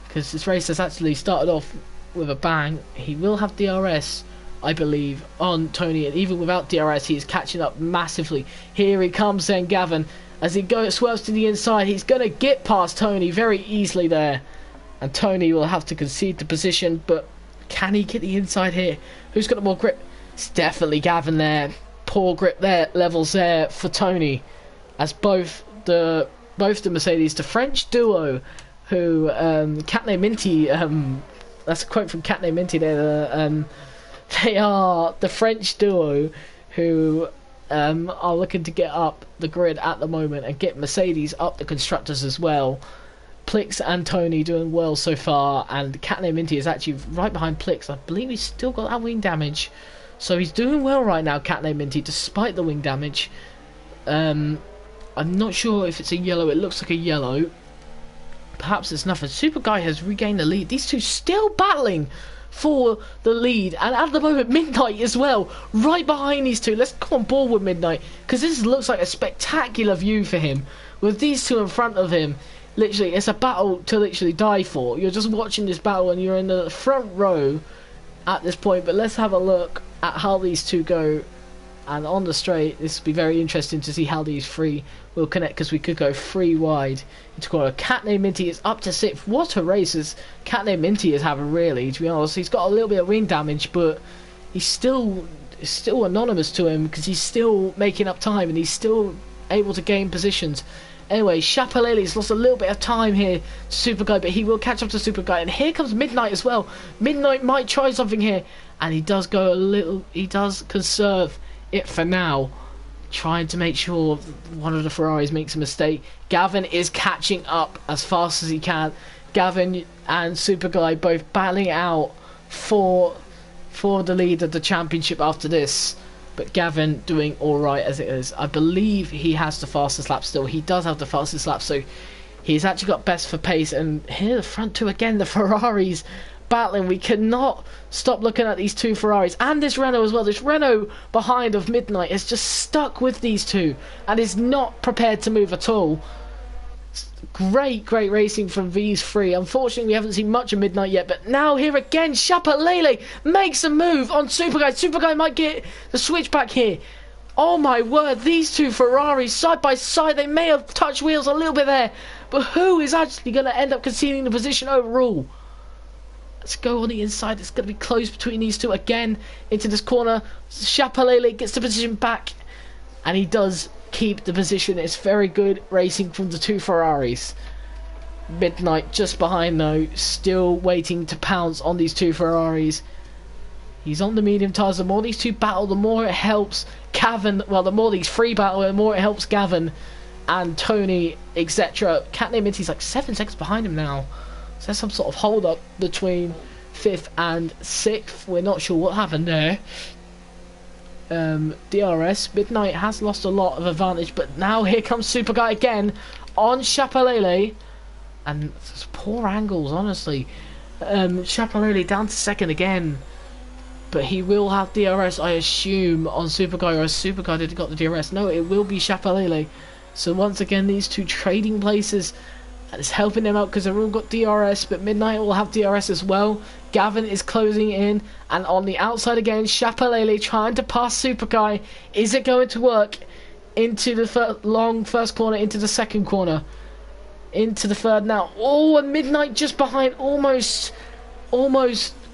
S1: because this race has actually started off with a bang. He will have DRS, I believe, on Tony, and even without DRS he is catching up massively. Here he comes then, Gavin, as he swerves to the inside. He's going to get past Tony very easily there, and Tony will have to concede the position, but can he get the inside here? Who's got more grip? It's definitely Gavin there. Poor grip there, levels there for Tony, as both the Mercedes, the French duo who Catney Minty, that's a quote from Catney Minty there, they are the French duo who are looking to get up the grid at the moment and get Mercedes up the constructors as well. Plix and Tony doing well so far, and Catney Minty is actually right behind Plix. I believe he's still got that wing damage, so he's doing well right now, Catney Minty, despite the wing damage. I'm not sure if it's a yellow. It looks like a yellow. Perhaps it's nothing. Super Guy has regained the lead. These two still battling for the lead, and at the moment Midnight as well, right behind these two. Let's come on board with Midnight, because this looks like a spectacular view for him with these two in front of him. Literally, it's a battle to literally die for. You're just watching this battle and you're in the front row, at this point. But let's have a look at how these two go. And on the straight, this will be very interesting to see how these three will connect, because we could go 3 wide into corner. Catney Minty is up to 6th. What a race as Catney Minty is having, really, to be honest. He's got a little bit of wing damage, but he's still anonymous to him, because he's still making up time and he's still able to gain positions. Anyway, Chapelele's lost a little bit of time here to Super Guy, but he will catch up to Super Guy. And here comes Midnight as well. Midnight might try something here, and he does go a little. He does conserve it for now, trying to make sure one of the Ferraris makes a mistake. Gavin is catching up as fast as he can. Gavin and Super Guy both battling out for the lead of the championship after this, but Gavin doing alright as it is. I believe he has the fastest lap still. He does have the fastest lap, so he's actually got best for pace. And here the front two again, the Ferraris battling. We cannot stop looking at these two Ferraris and this Renault as well. This Renault behind of Midnight is just stuck with these two and is not prepared to move at all. Great racing from these three. Unfortunately, we haven't seen much of Midnight yet, but now here again, Chapelele makes a move on Super Guy. Super Guy might get the switch back here. Oh my word, these two Ferraris side by side, they may have touched wheels a little bit there, but who is actually going to end up conceding the position overall? Let's go on the inside. It's going to be close between these two again into this corner. Chapelele gets the position back, and he does keep the position. It's very good racing from the two Ferraris. Midnight just behind though, still waiting to pounce on these two Ferraris. He's on the medium tyres. The more these two battle, the more it helps Gavin. Well, the more these three battle, the more it helps Gavin and Tony, etc. Catney Minty's like 7 seconds behind him now. So there's some sort of hold up between 5th and 6th. We're not sure what happened there. DRS, Midnight has lost a lot of advantage, but now here comes Super Guy again on Chapelele, and poor angles, honestly. Chapelele down to 2nd again, but he will have DRS, I assume, on Super Guy, or Super Guy did got the DRS. No, it will be Chapelele. So once again, these two trading places, and it's helping them out because they've all got DRS, but Midnight will have DRS as well. Gavin is closing in, and on the outside again, Chapelele trying to pass Super Guy. Is it going to work? Into the long first corner, into the second corner, into the third now. Oh, and Midnight just behind, almost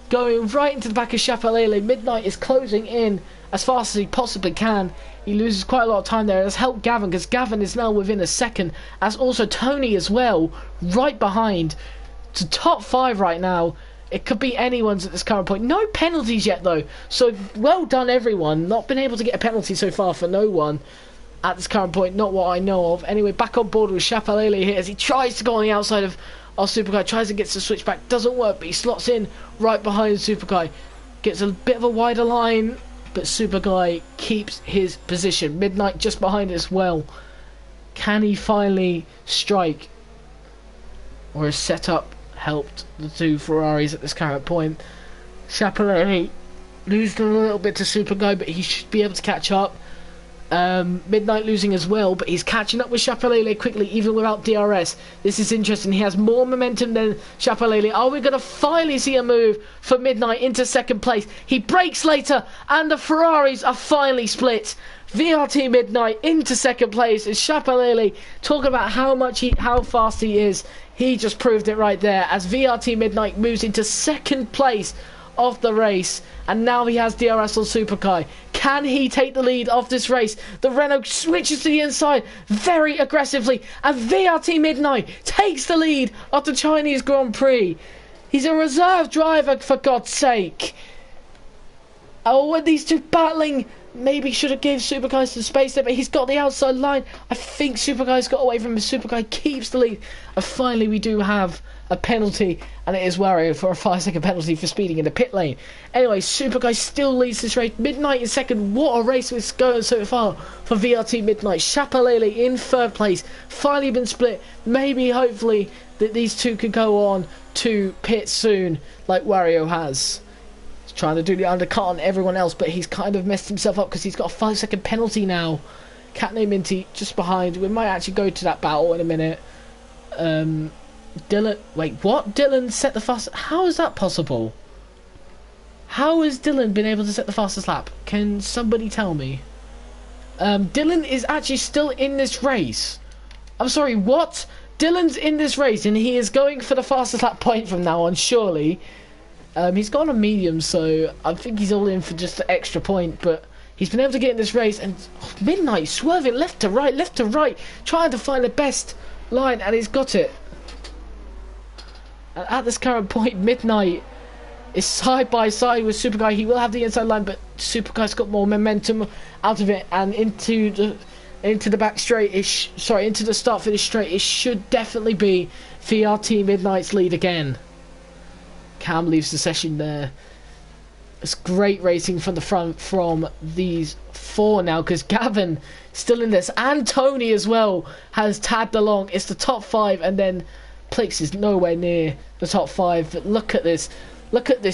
S1: going right into the back of Chapelele. Midnight is closing in as fast as he possibly can. He loses quite a lot of time there. It has helped Gavin, because Gavin is now within a second, as also Tony as well, right behind. To top 5 right now. It could be anyone's at this current point. No penalties yet though, so well done everyone. Not been able to get a penalty so far for no one at this current point, not what I know of. Anyway, back on board with Chapelele here as he tries to go on the outside of Super Guy, tries to get the switch back, doesn't work, but he slots in right behind Super Guy, gets a bit of a wider line, but Super Guy keeps his position. Midnight just behind as well. Can he finally strike, or is setup helped the two Ferraris at this current point? Chapelele losing a little bit to Super Guy, but he should be able to catch up. Midnight losing as well, but he's catching up with Chapelele quickly, even without DRS. This is interesting. He has more momentum than Chapelele. Are we going to finally see a move for Midnight into 2nd place? He brakes later, and the Ferraris are finally split. VRT Midnight into 2nd place. Is Chapelele talking about how fast he is? He just proved it right there as VRT Midnight moves into 2nd place of the race, and now he has DRS on Super Guy. Can he take the lead of this race? The Renault switches to the inside very aggressively, and VRT Midnight takes the lead of the Chinese Grand Prix. He's a reserve driver, for God's sake. Oh, when these two battling, maybe should have given Super Guy some space there, but he's got the outside line. I think Super Guy's got away from him. Super Guy keeps the lead, and finally we do have a penalty, and it is Wario for a 5-second penalty for speeding in the pit lane. Anyway, Super Guy still leads this race. Midnight in 2nd. What a race it's going so far for VRT Midnight. Chapelele in 3rd place. Finally been split. Maybe, hopefully, that these two can go on to pit soon, like Wario has. He's trying to do the undercut on everyone else, but he's kind of messed himself up because he's got a 5-second penalty now. Catney Minty just behind. We might actually go to that battle in a minute. Dylan, wait, what? Dylan set the fast. How is that possible? How has Dylan been able to set the fastest lap? Can somebody tell me? Dylan is actually still in this race. I'm sorry, what? Dylan's in this race and he is going for the fastest lap point from now on, surely. He's gone on medium, so I think he's all in for just the extra point, but he's been able to get in this race, and Midnight swerving left to right, trying to find the best line, and he's got it. And at this current point, Midnight is side by side with Super Guy. He will have the inside line, but Super Guy's got more momentum out of it, and into the back straight, into the start finish straight, it should definitely be VRT Midnight's lead again. Cam leaves the session there. It's great racing from the front from these four now, because Gavin still in this, and Tony as well has tagged along. It's the top five, and then Plix is nowhere near the top five. But look at this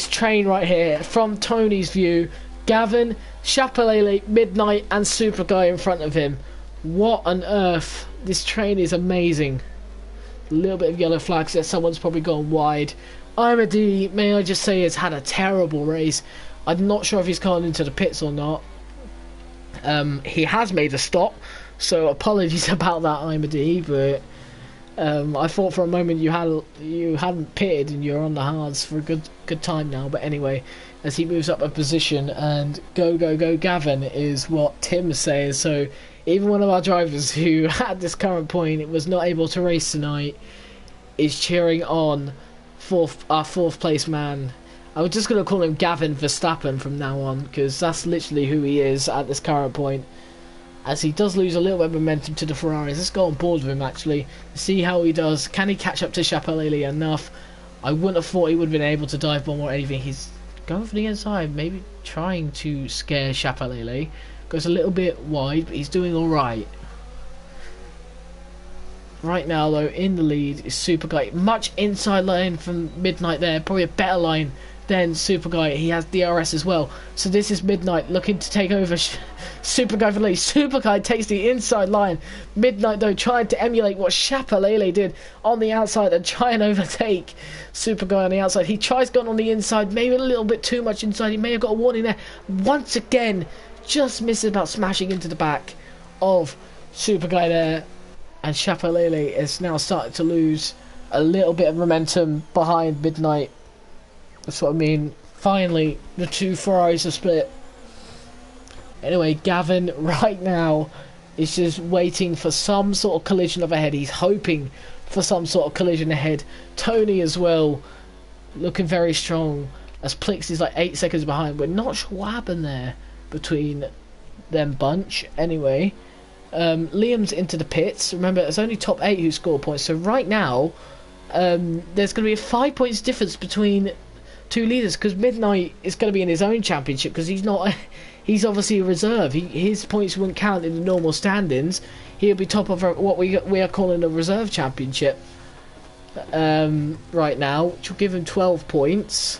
S1: train right here from Tony's view. Gavin, Chapelele, Midnight, and Super Guy in front of him. What on earth? This train is amazing. A little bit of yellow flags there. Someone's probably gone wide. Imadi, may I just say, has had a terrible race. I'm not sure if he's gone into the pits or not. He has made a stop, so apologies about that, Imadi. But I thought for a moment you hadn't pitted and you're on the hards for a good time now. But anyway, as he moves up a position, and go Gavin is what Tim says. So even one of our drivers who at this current point was not able to race tonight is cheering on our fourth place man. I was just going to call him Gavin Verstappen from now on, because that's literally who he is at this current point, as he does lose a little bit of momentum to the Ferraris. Let's go on board with him actually, see how he does. Can he catch up to Chapelele enough? I wouldn't have thought he would have been able to dive bomb or anything. He's going for the inside, maybe trying to scare Chapelele. Goes a little bit wide, but he's doing alright. Right now, though, in the lead is Super Guy. Much inside line from Midnight there. Probably a better line than Super Guy. He has DRS as well. So this is Midnight looking to take over Super Guy for the lead. Super Guy takes the inside line. Midnight, though, tried to emulate what Chapelele did on the outside and try and overtake Super Guy on the outside. He tries going on the inside, maybe a little bit too much inside. He may have got a warning there. Once again, just misses about smashing into the back of Super Guy there. And Chapelele is now starting to lose a little bit of momentum behind Midnight. That's what I mean. Finally, the two Ferraris are split. Anyway, Gavin right now is just waiting for some sort of collision up ahead. He's hoping for some sort of collision ahead. Tony as well, looking very strong, as Plix is like 8 seconds behind. We're not sure what happened there between them bunch. Anyway, Liam's into the pits. Remember, it's only top 8 who score points. So right now, there's going to be a 5 points difference between two leaders, because Midnight is going to be in his own championship, because he's not. He's obviously a reserve. His points wouldn't count in the normal standings. He'll be top of what we are calling a reserve championship right now, which will give him 12 points.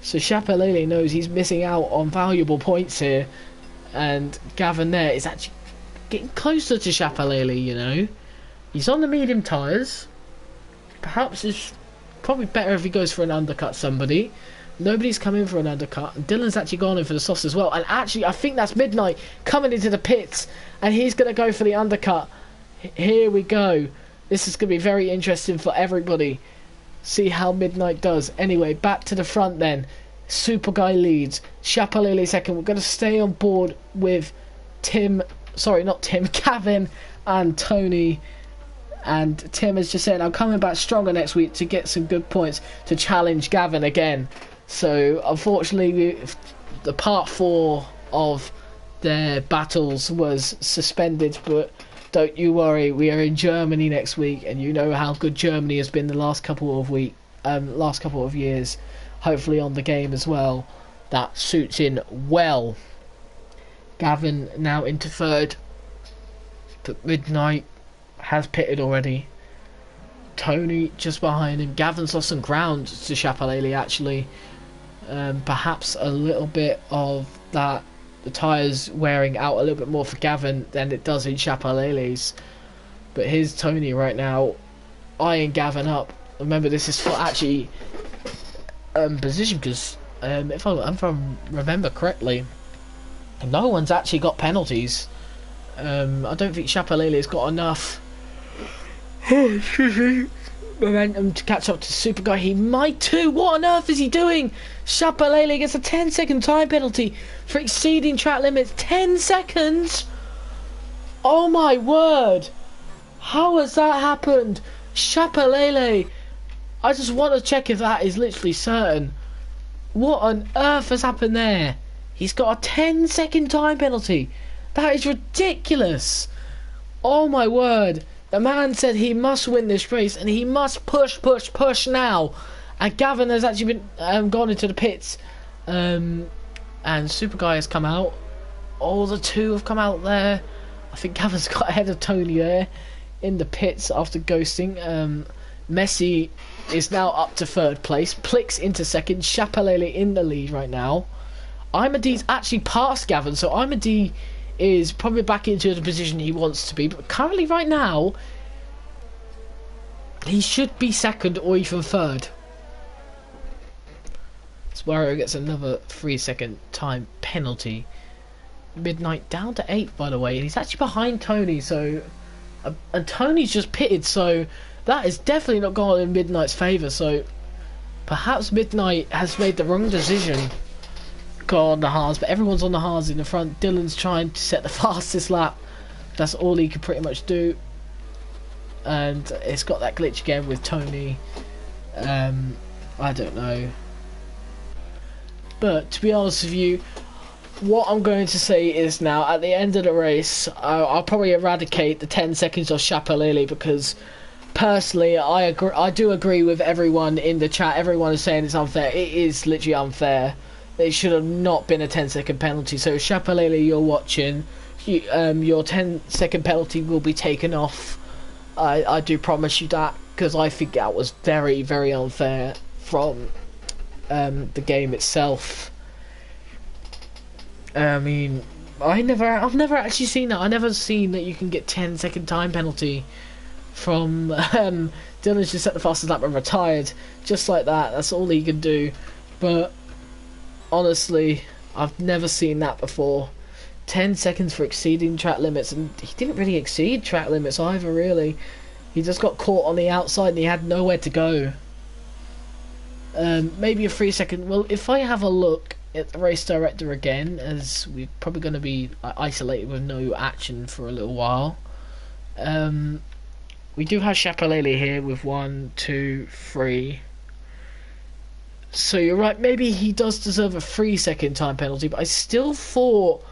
S1: So Chapelele knows he's missing out on valuable points here, and Gavin there is actually getting closer to Chapelele, you know. He's on the medium tyres. Perhaps it's probably better if he goes for an undercut somebody. Nobody's come in for an undercut. And Dylan's actually gone in for the softs as well. And actually, I think that's Midnight coming into the pits, and he's going to go for the undercut. Here we go. This is going to be very interesting for everybody. See how Midnight does. Anyway, back to the front then. Super Guy leads. Chapelele second. We're going to stay on board with Gavin and Tony. And Tim has just said, I'm coming back stronger next week to get some good points to challenge Gavin again. So unfortunately, the part 4 of their battles was suspended, but don't you worry, we are in Germany next week, and you know how good Germany has been the last couple of years. Hopefully on the game as well. That suits in well. Gavin now into third, but Midnight has pitted already. Tony just behind him. Gavin's lost some ground to Chapelele actually. Perhaps a little bit of that, the tyres wearing out a little bit more for Gavin than it does in Chapelele's. But here's Tony right now eyeing Gavin up. Remember, this is for actually position, because if I remember correctly, no one's actually got penalties. I don't think Chapelele's got enough momentum to catch up to Super Guy. He might too. What on earth is he doing? Chapelele gets a 10-second time penalty for exceeding track limits. 10 seconds? Oh my word! How has that happened? Chapelele! I just want to check if that is literally certain. What on earth has happened there? He's got a 10-second time penalty. That is ridiculous. Oh my word. The man said he must win this race and he must push now. And Gavin has actually been gone into the pits. And Super Guy has come out. All the two have come out there. I think Gavin's got ahead of Tony there in the pits after ghosting. Messi is now up to third place. Plix into second. Chapelele in the lead right now. Imadi's actually passed Gavin, so Imadi is probably back into the position he wants to be. But currently, right now, he should be second or even third. Suarez gets another 3-second time penalty. Midnight down to 8th, by the way, and he's actually behind Tony. So, and Tony's just pitted, so that is definitely not gone in Midnight's favour. So, perhaps Midnight has made the wrong decision. Go on the hards, but everyone's on the hards in the front. Dylan's trying to set the fastest lap. That's all he can pretty much do. And it's got that glitch again with Tony. I don't know. But to be honest with you, what I'm going to say is now, at the end of the race, I'll probably eradicate the 10 seconds of Chapelele, because personally, I do agree with everyone in the chat. Everyone is saying it's unfair. It is literally unfair. It should have not been a 10-second penalty. So Chapelele, you're watching, your 10-second penalty will be taken off. I do promise you that, because I think that was very, very unfair from the game itself. I mean, I've never actually seen that. I've never seen that you can get 10-second time penalty from Dylan's just set the fastest lap and retired just like that. That's all he can do. But honestly, I've never seen that before. 10 seconds for exceeding track limits, and he didn't really exceed track limits either, really. He just got caught on the outside and he had nowhere to go. Maybe a 3-second. Well, if I have a look at the race director again, as we're probably going to be isolated with no action for a little while. We do have Chapelele here with 1, 2, 3. So you're right, maybe he does deserve a 3-second time penalty, but I still thought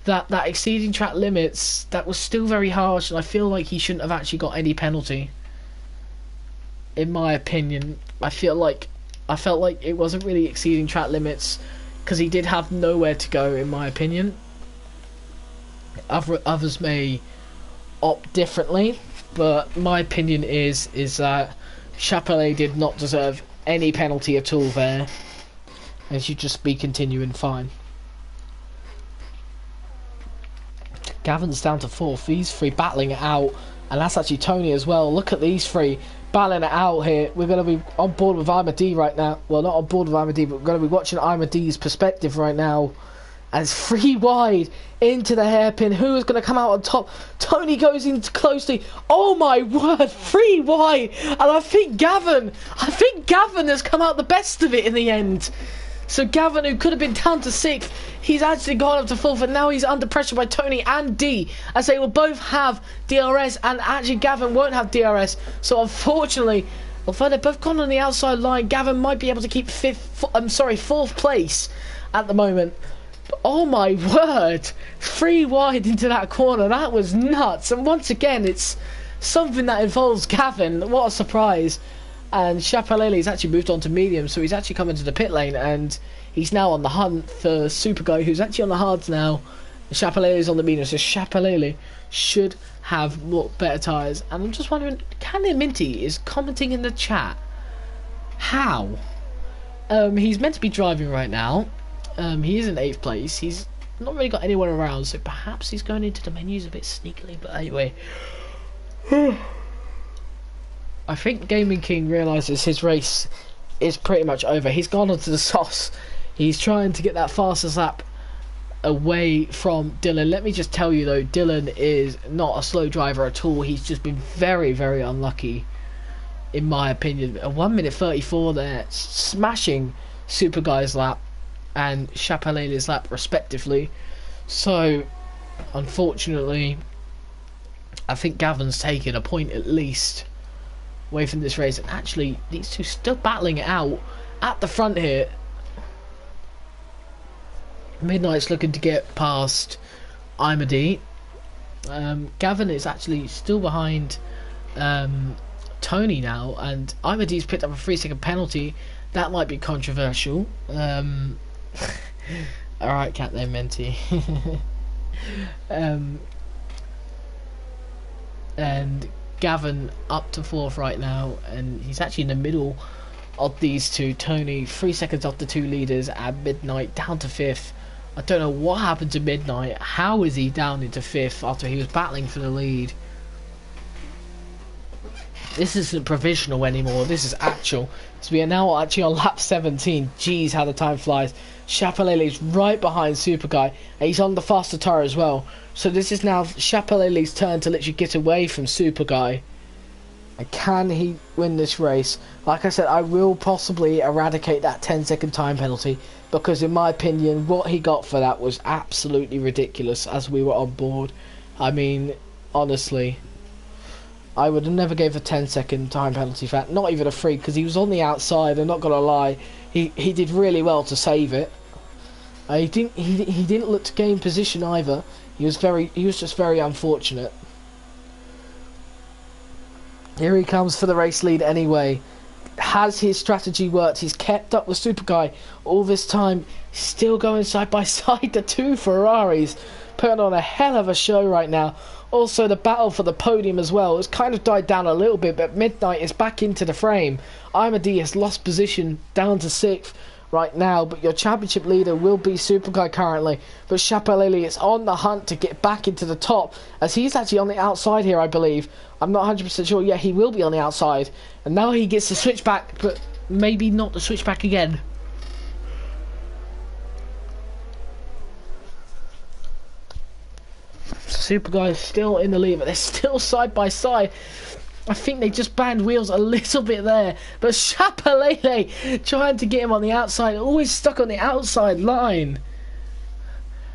S1: that exceeding track limits, that was still very harsh, and I feel like he shouldn't have actually got any penalty. In my opinion, I felt like it wasn't really exceeding track limits, because he did have nowhere to go, in my opinion. Others may opt differently, but my opinion is that Chapelele did not deserve any penalty at all there, and should just be continuing fine. Gavin's down to 4th. These three battling it out, and that's actually Tony as well. Look at these three battling it out here. We're going to be on board with Imadi right now. Well, not on board with Imadi, but we're going to be watching Imadi's perspective right now. And it's 3 wide into the hairpin. Who is going to come out on top? Tony goes in closely. Oh my word, 3 wide. And I think Gavin has come out the best of it in the end. So Gavin, who could have been down to 6th, he's actually gone up to 4th, and now he's under pressure by Tony and D, as they will both have DRS, and actually Gavin won't have DRS. So unfortunately, although they've both gone on the outside line, Gavin might be able to keep 4th place at the moment. But oh my word, 3 wide into that corner, that was nuts. And once again, it's something that involves Gavin. What a surprise. And Chapelele's actually moved on to medium, so he's actually come into the pit lane, and he's now on the hunt for Super Guy, who's actually on the hards now. Chapelele's on the medium, so Chapelele should have more better tyres. And I'm just wondering, Cannon Minty is commenting in the chat. How? He's meant to be driving right now. He is in 8th place. He's not really got anyone around, so perhaps he's going into the menus a bit sneakily, but anyway. I think Gaming King realises his race is pretty much over. He's gone onto the sauce. He's trying to get that fastest lap away from Dylan. Let me just tell you though, Dylan is not a slow driver at all. He's just been very, very unlucky, in my opinion. A 1:34 there, smashing Super Guy's lap and Chapelele's lap respectively. So unfortunately, I think Gavin's taken a point at least away from this race. And actually, these two still battling it out at the front here. Midnight's looking to get past Imadi. Gavin is actually still behind Tony now, and Imadi's picked up a 3-second penalty. That might be controversial. Alright, cat there, Menti. And Gavin up to 4th right now, and he's actually in the middle of these two. Tony 3 seconds off the two leaders, and Midnight down to 5th. I don't know what happened to Midnight. How is he down into 5th after he was battling for the lead? This isn't provisional anymore, this is actual. So we are now actually on lap 17. Jeez, how the time flies. Chapelele's right behind Super Guy, and he's on the faster tyre as well. So this is now Chapelele's turn to literally get away from Super Guy. And can he win this race? Like I said, I will possibly eradicate that 10-second time penalty, because in my opinion, what he got for that was absolutely ridiculous as we were on board. I mean, honestly, I would have never gave a 10-second time penalty for that, not even a 3, because he was on the outside. I'm not gonna lie, he did really well to save it. He didn't look to gain position either. He was just very unfortunate. Here he comes for the race lead anyway. Has his strategy worked? He's kept up with Super Guy all this time, still going side by side. The two Ferraris putting on a hell of a show right now. Also, the battle for the podium as well has kind of died down a little bit, but Midnight is back into the frame. Imadi has lost position down to 6th right now, but your championship leader will be Super Guy currently. But Chapelele is on the hunt to get back into the top, as he's actually on the outside here, I believe. I'm not 100% sure. Yeah, he will be on the outside. And now he gets the switch back, but maybe not the switch back again. Super Guy is still in the lead, but they're still side by side. I think they just banged wheels a little bit there, but Chapelele trying to get him on the outside, always stuck on the outside line.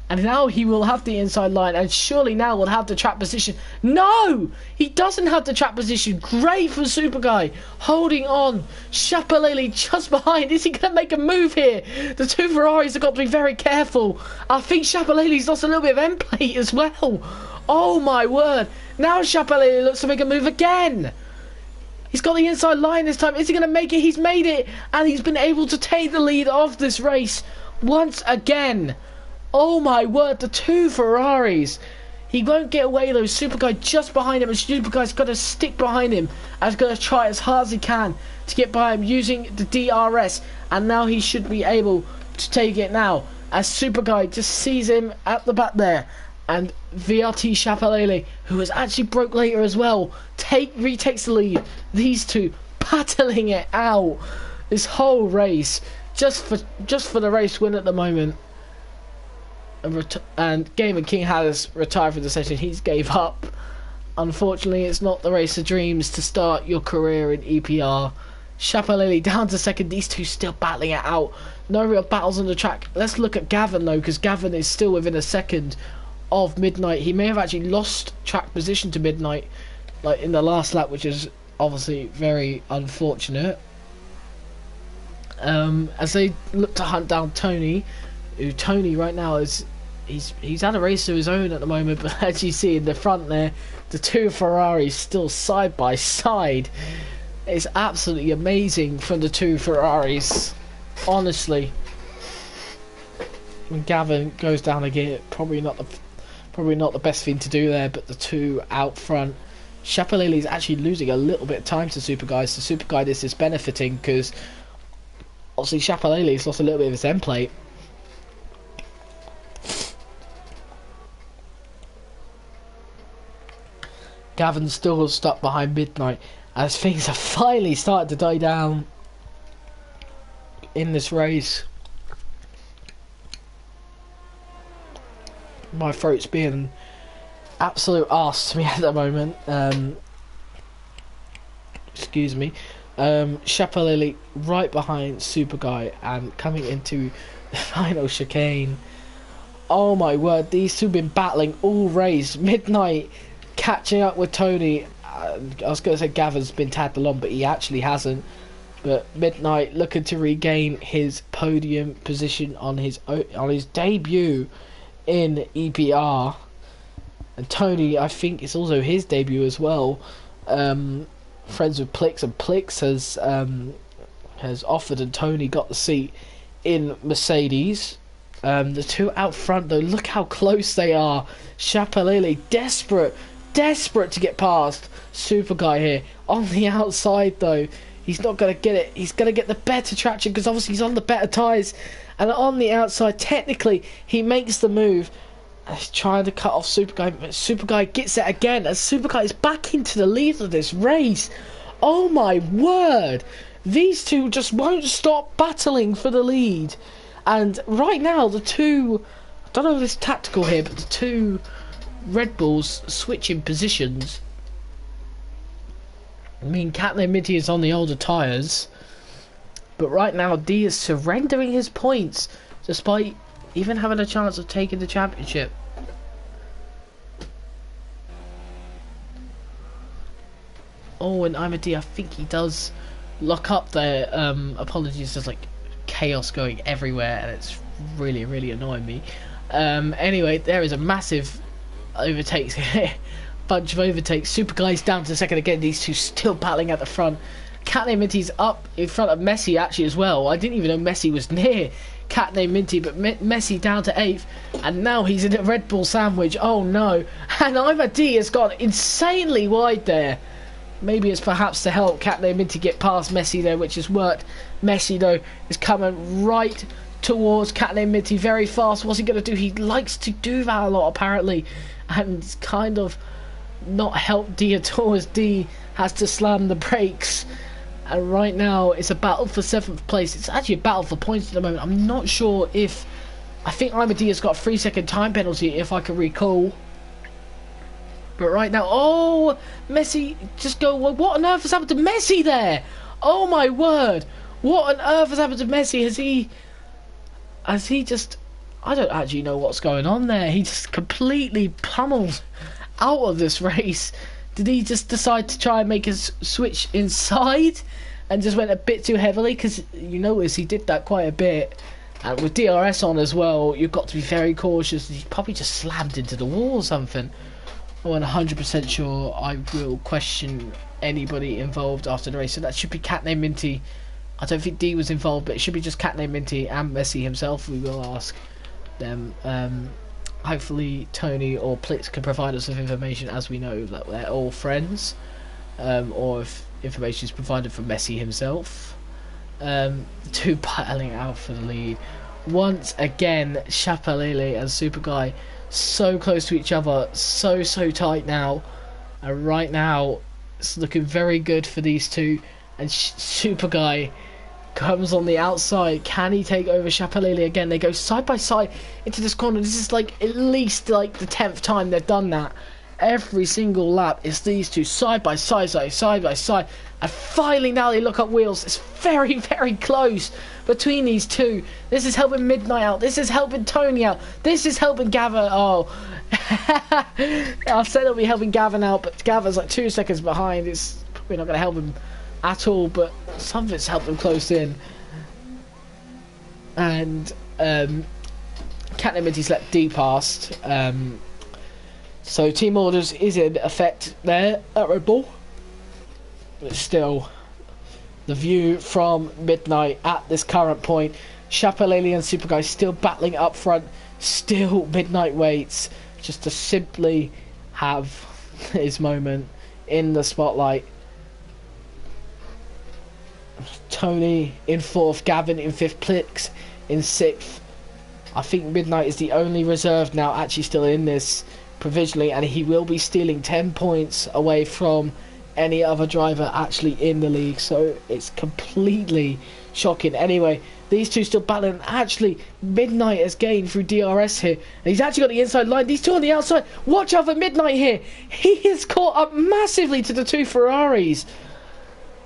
S1: And now he will have the inside line, and surely now will have the track position. No! He doesn't have the track position. Great for Super Guy. Holding on. Chapelele just behind. Is he going to make a move here? The two Ferraris have got to be very careful. I think Chapelele's lost a little bit of end plate as well. Oh my word. Now Chapelele looks to make a move again. He's got the inside line this time. Is he going to make it? He's made it. And he's been able to take the lead of this race once again. Oh my word, the two Ferraris. He won't get away though. Super Guy just behind him, and Super Guy's got to stick behind him and he's going to try as hard as he can to get by him using the DRS. And now he should be able to take it now, as Super Guy just sees him at the back there. And VRT Chapelele, who has actually broke later as well, retakes the lead. These two battling it out this whole race, just for the race win at the moment. And Gamer King has retired from the session. He's gave up. Unfortunately, it's not the race of dreams to start your career in EPR. Chapelele down to 2nd. These two still battling it out. No real battles on the track. Let's look at Gavin though, because Gavin is still within a 2nd of Midnight. He may have actually lost track position to Midnight, like in the last lap, which is obviously very unfortunate. As they look to hunt down Tony, who Tony right now is he's had a race of his own at the moment, but as you see in the front there, the two Ferraris still side by side. It's absolutely amazing from the two Ferraris, honestly. When Gavin goes down again, probably not the best thing to do there, but the two out front. Chapelele is actually losing a little bit of time to Super Guy, so Super Guy this is benefiting, because obviously Chapelele has lost a little bit of his end plate. Gavin's still stuck behind Midnight, as things are finally starting to die down in this race. My throat's being absolute arse to me at the moment. Excuse me. Shapalili right behind Super Guy and coming into the final chicane. Oh my word, these two have been battling all race. Midnight catching up with Tony. I was going to say Gavin's been tagged along, but he actually hasn't. But Midnight looking to regain his podium position on his debut in EPR. And Tony, I think it's also his debut as well. Friends with Plix, and Plix has offered, and Tony got the seat in Mercedes. The two out front though, look how close they are. Shapalili desperate to get past Super Guy here. On the outside though, he's not going to get it. He's going to get the better traction because obviously he's on the better tyres. And on the outside, technically, he makes the move. He's trying to cut off Super Guy, but Super Guy gets it again, and Super Guy is back into the lead of this race. Oh my word! These two just won't stop battling for the lead. And right now, the two, I don't know if it's tactical here, but the two Red Bulls switching positions. I mean, Catney Mitty is on the older tyres, but right now D is surrendering his points despite even having a chance of taking the championship. Oh, and I'm a D, I think he does lock up there. Apologies, there's like chaos going everywhere and it's really annoying me. Anyway, there is a massive overtakes here. Bunch of overtakes. Super Guy's down to second again. These two still battling at the front. Catney Minty's up in front of Messi actually as well. I didn't even know Messi was near Catney Minty, but Messi down to 8th, and now he's in a Red Bull sandwich. Oh no. And I'm a D has gone insanely wide there. Maybe it's perhaps to help Catney Minty get past Messi there, which has worked. Messi though is coming right towards Catney Minty very fast. What's he going to do? He likes to do that a lot apparently, and it's kind of not helped D at all as D has to slam the brakes. And right now it's a battle for 7th place. It's actually a battle for points at the moment. I'm not sure if, I think I'm a D has got a 3-second time penalty if I can recall. But right now, oh, Messi just go, what on earth has happened to Messi there? Oh my word, what on earth has happened to Messi? Has he just, I don't actually know what's going on there. He just completely pummeled out of this race. Did he just decide to try and make a switch inside and just went a bit too heavily? Because you notice he did that quite a bit. And with DRS on as well, you've got to be very cautious. He probably just slammed into the wall or something. I'm 100% sure. I will question anybody involved after the race. So that should be Catney Minty. I don't think D was involved, but it should be just Catney Minty and Messi himself. We will ask them. Hopefully Tony or Plix can provide us with information, as we know that they're all friends, or if information is provided from Messi himself. Two battling out for the lead. Once again, Shapalili and Super Guy so close to each other, so tight now, and right now it's looking very good for these two. And Super Guy comes on the outside. Can he take over Shapalili again? They go side by side into this corner. This is like at least like the 10th time they've done that. Every single lap it's these two side by side, and finally now they look up wheels. It's very close between these two. This is helping Midnight out. This is helping Tony out. This is helping Gavin. Oh, I said it'll be helping Gavin out, but Gavin's like 2 seconds behind. It's probably not going to help him at all, but something's helped them close in. And Catney Minty's let D past. So team orders is in effect there at Red Bull. But still, the view from Midnight at this current point, Shapalili and Super Guy still battling up front. Still Midnight waits just to simply have his moment in the spotlight. Tony in 4th, Gavin in 5th, Plix in 6th. I think Midnight is the only reserve now actually still in this provisionally, and he will be stealing 10 points away from any other driver actually in the league, so it's completely shocking. Anyway, These two still battling. Actually, Midnight has gained through DRS here. And he's actually got the inside line. These two on the outside. Watch out for Midnight here. He is caught up massively to the two Ferraris.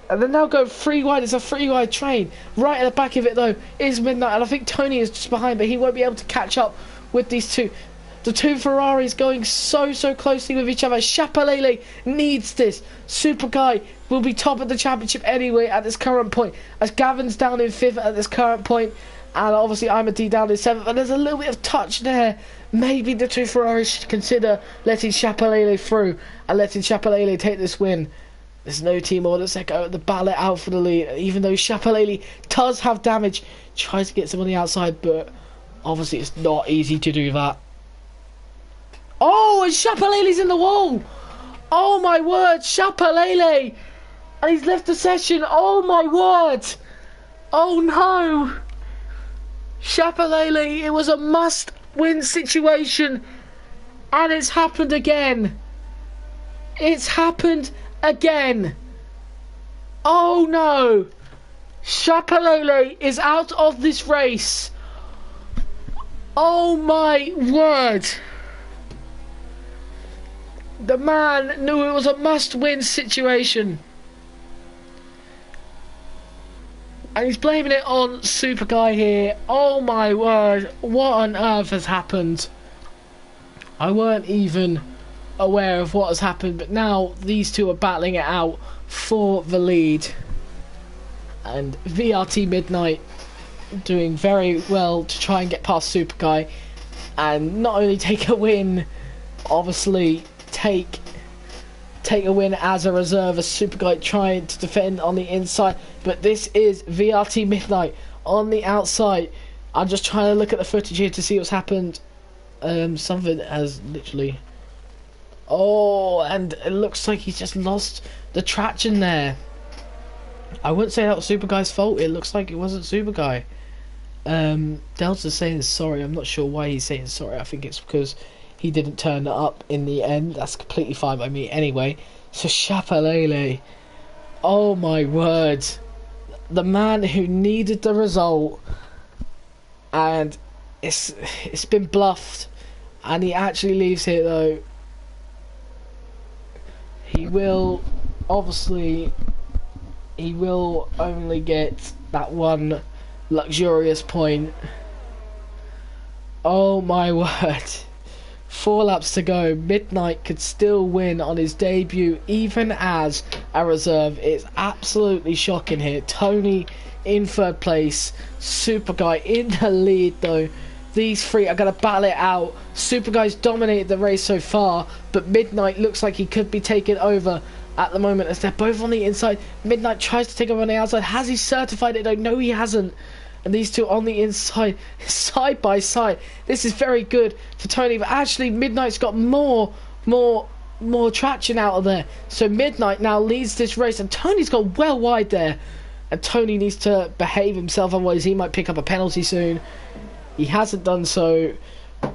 S1: And then now go 3 wide. It's a 3 wide train. Right at the back of it, though, is Midnight. And I think Tony is just behind, but he won't be able to catch up with these two. The two Ferraris going so closely with each other. Chapelele needs this. Super Guy will be top of the championship anyway at this current point. As Gavin's down in 5th at this current point. And obviously Imadi down in 7th. And there's a little bit of touch there. Maybe the two Ferraris should consider letting Chapelele through. And letting Chapelele take this win. There's no team orders. They go at the battle out for the lead. Even though Chapelele does have damage. Tries to get some on the outside. But obviously it's not easy to do that. Oh, and Chapelele's in the wall. Oh my word, Chapelele. And he's left the session. Oh my word. Oh no. Chapelele, it was a must-win situation. And it's happened again. It's happened again. Oh no. Chapelele is out of this race. Oh my word. The man knew it was a must-win situation. And he's blaming it on Super Guy here. Oh my word. What on earth has happened? I weren't even aware of what has happened. But now these two are battling it out for the lead. And VRT Midnight doing very well to try and get past Super Guy. And not only take a win, obviously take a win as a reserve, as Super Guy trying to defend on the inside. But this is VRT Midnight on the outside. I'm just trying to look at the footage here to see what's happened. Something has literally... Oh, and it looks like he's just lost the traction there. I wouldn't say that was Super Guy's fault. It looks like it wasn't Super Guy. Delta's saying sorry. I'm not sure why he's saying sorry. I think it's because he didn't turn it up in the end. That's completely fine by me anyway. So Chapelele, oh my word, the man who needed the result, and it's been bluffed, and he actually leaves here though. He will obviously, he will only get that one luxurious point. Oh my word. 4 laps to go. Midnight could still win on his debut, even as a reserve. It's absolutely shocking here. Tony in 3rd place. Super Guy in the lead, though. These three are going to battle it out. Super Guy's dominated the race so far, but Midnight looks like he could be taken over at the moment as they're both on the inside. Midnight tries to take over on the outside. Has he certified it? No, he hasn't. And these two on the inside, side by side. This is very good for Tony. But actually, Midnight's got more traction out of there. So Midnight now leads this race. And Tony's got well wide there. And Tony needs to behave himself. Otherwise, he might pick up a penalty soon. He hasn't done so.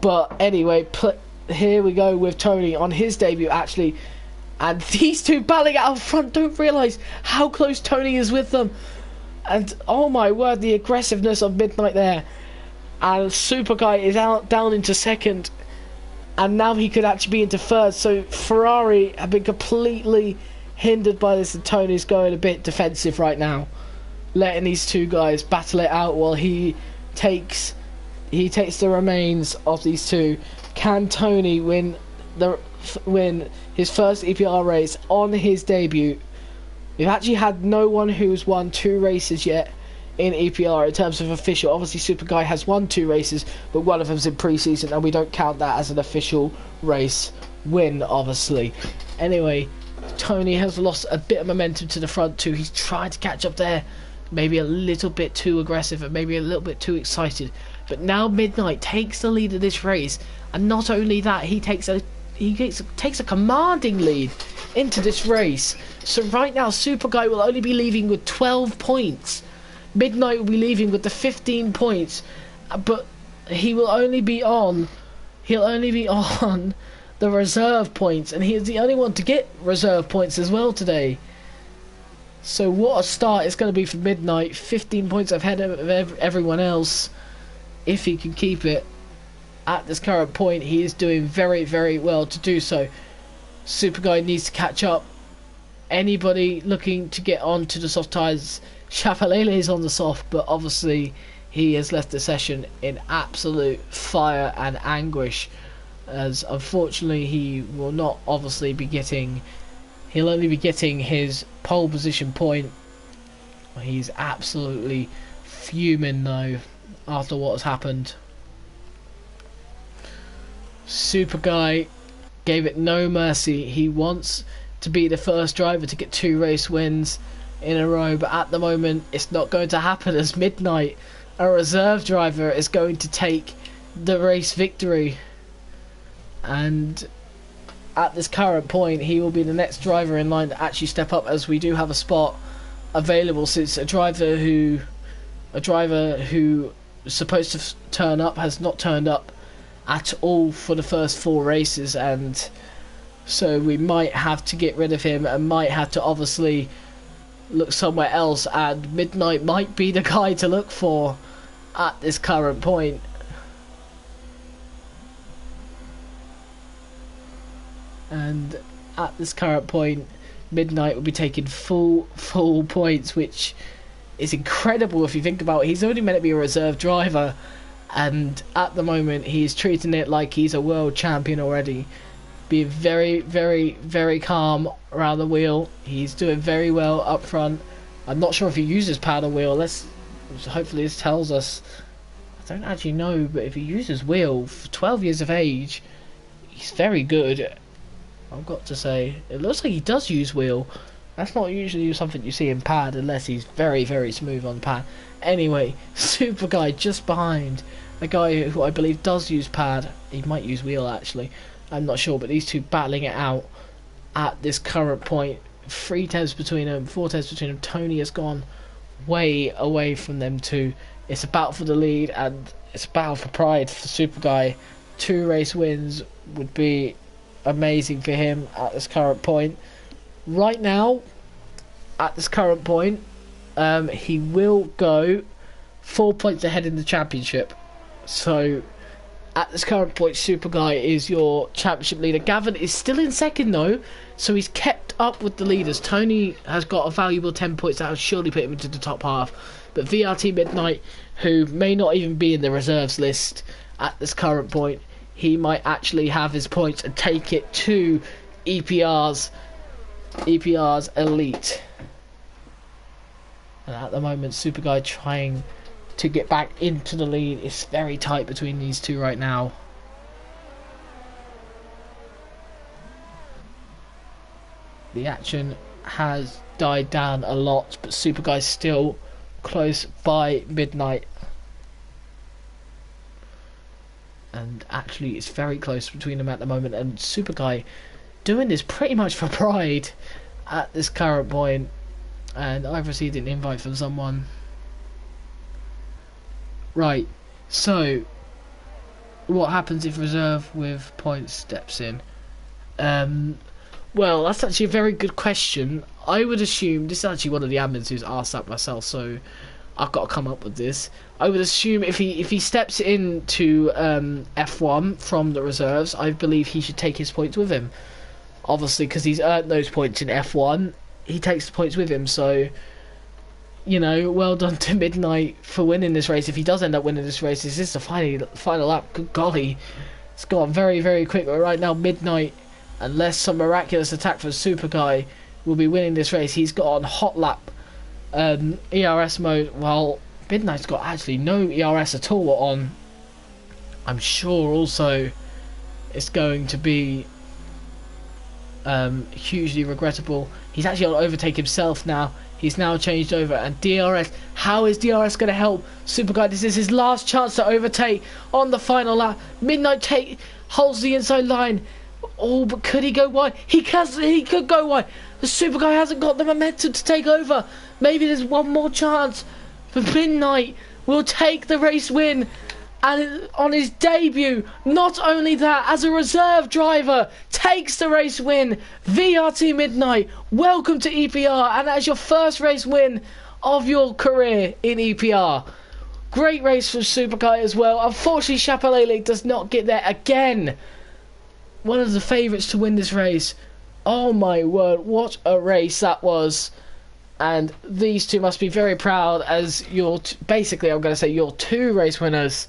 S1: But anyway, here we go with Tony on his debut, actually. And these two battling out front don't realise how close Tony is with them. And oh my word, the aggressiveness of Midnight there. And Super Guy is down into 2nd. And now he could actually be into 3rd. So Ferrari have been completely hindered by this. And Tony's going a bit defensive right now, letting these two guys battle it out while he takes the remains of these two. Can Tony win his first EPR race on his debut? We've actually had no one who's won 2 races yet in EPR in terms of official. Obviously, Super Guy has won 2 races, but one of them's in pre-season, and we don't count that as an official race win, obviously. Anyway, Tony has lost a bit of momentum to the front too. He's trying to catch up there. Maybe a little bit too aggressive and maybe a little bit too excited. But now Midnight takes the lead of this race, and not only that, he takes a commanding lead into this race. So right now Super Guy will only be leaving with 12 points. Midnight will be leaving with the 15 points, but he will only be on the reserve points, and he is the only one to get reserve points as well today. So what a start it's going to be for Midnight. 15 points ahead of everyone else. If he can keep it at this current point, he is doing very, very well to do so. Super Guy needs to catch up. Anybody looking to get on to the soft tyres, Chapalele is on the soft, but obviously he has left the session in absolute fire and anguish, as unfortunately he will not obviously be getting, he'll only be getting his pole position point. He's absolutely fuming though after what has happened. Super Guy gave it no mercy. He wants to be the first driver to get 2 race wins in a row, but at the moment it's not going to happen, as Midnight, a reserve driver, is going to take the race victory. And at this current point he will be the next driver in line to actually step up, as we do have a spot available, since a driver who was supposed to turn up has not turned up at all for the first 4 races, and so we might have to get rid of him and might have to obviously look somewhere else, and Midnight might be the guy to look for at this current point. And at this current point Midnight will be taking full points, which is incredible if you think about it. He's only meant to be a reserve driver, and at the moment he's treating it like he's a world champion already. Being very, very, very calm around the wheel. He's doing very well up front. I'm not sure if he uses paddle wheel. Hopefully this tells us. I don't actually know, but if he uses wheel for 12 years of age, he's very good. I've got to say, it looks like he does use wheel. That's not usually something you see in pad, unless he's very, very smooth on pad. Anyway, Super Guy just behind a guy who I believe does use pad. He might use wheel actually, I'm not sure, but these two battling it out at this current point. 3 tenths between them, 4 tenths between them. Tony has gone way away from them two. It's a battle for the lead, and it's a battle for pride for Super Guy. 2 race wins would be amazing for him at this current point. Right now, at this current point, he will go 4 points ahead in the championship. So at this current point, Super Guy is your championship leader. Gavin is still in second though, so he's kept up with the leaders. Tony has got a valuable 10 points that will surely put him into the top half. But VRT Midnight, who may not even be in the reserves list at this current point, he might actually have his points and take it to EPR's Elite. And at the moment, Super Guy trying to get back into the lead. It's very tight between these two right now. The action has died down a lot, but Super Guy's still close by Midnight. And actually it's very close between them at the moment, and Super Guy doing this pretty much for pride at this current point. And I've received an invite from someone. Right, so what happens if reserve with points steps in? Well, that's actually a very good question. I would assume, this is actually one of the admins who's asked that myself, so I've got to come up with this. I would assume if he steps into F1 from the reserves, I believe he should take his points with him. Obviously, because he's earned those points in F1, he takes the points with him. So, you know, well done to Midnight for winning this race. If he does end up winning this race, is this the final lap? Good golly, it's gone very, very quick. But right now, Midnight, unless some miraculous attack from Super Guy, will be winning this race. He's got on hot lap ERS mode, while Midnight's got actually no ERS at all on. I'm sure also it's going to be hugely regrettable. He's actually on overtake himself now. He's now changed over, and DRS, how is DRS going to help Super Guy? This is his last chance to overtake on the final lap. Midnight holds the inside line. Oh, but could he go wide? He could go wide. The Super Guy hasn't got the momentum to take over. Maybe there's one more chance for Midnight. Will take the race win and on his debut, not only that, as a reserve driver, takes the race win. VRT Midnight, welcome to EPR, and as your first race win of your career in EPR. Great race from Superguy as well. Unfortunately, Chapelele does not get there again. One of the favourites to win this race. Oh my word, what a race that was. And these two must be very proud as your basically, I'm going to say, your two race winners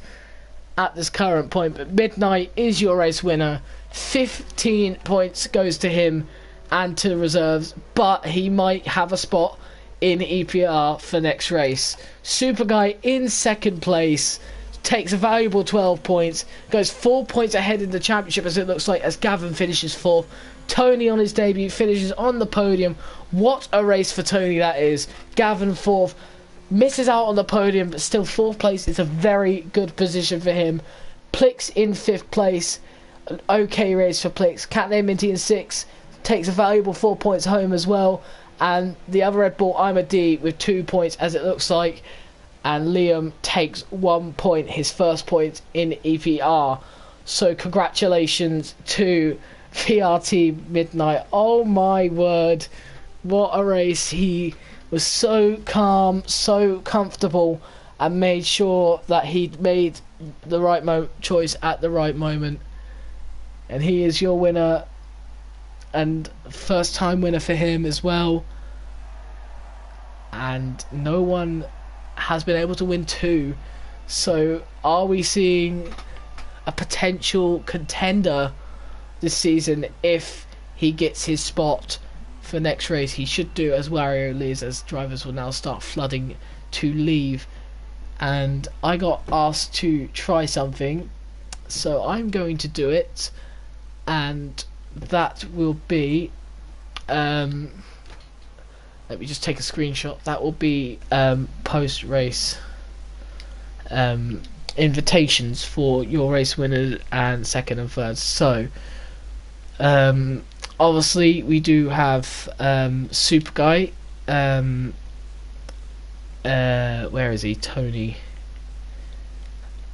S1: at this current point. But Midnight is your race winner. 15 points goes to him and to reserves, but he might have a spot in EPR for next race. Super Guy in second place takes a valuable 12 points, goes 4 points ahead in the championship as it looks like, as Gavin finishes fourth. Tony on his debut finishes on the podium. What a race for Tony that is. Gavin fourth, misses out on the podium, but still fourth place is a very good position for him. Plix in fifth place, an okay race for Plix. Catname Minty in sixth, takes a valuable 4 points home as well. And the other Red Bull, I'm a D, with 2 points as it looks like. And Liam takes 1 point, his first point in EPR. So congratulations to VRT Midnight. Oh my word, what a race. He was so calm, so comfortable, and made sure that he made the right choice at the right moment. And he is your winner, and first time winner for him as well. And no one has been able to win two. So are we seeing a potential contender this season if he gets his spot for next race? He should do, as Wario leaves, as drivers will now start flooding to leave. And I got asked to try something, so I'm going to do it, and that will be let me just take a screenshot. That will be post race invitations for your race winners and second and third. So obviously we do have Super Guy, where is he? Tony,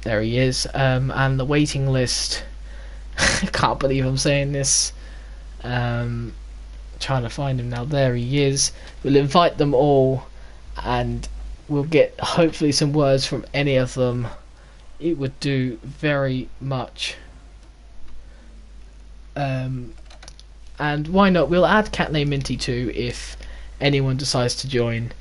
S1: there he is, and the waiting list. I can't believe I'm saying this, trying to find him now. There he is. We'll invite them all and we'll get hopefully some words from any of them. It would do very much. And why not, we'll add Catname Minty too if anyone decides to join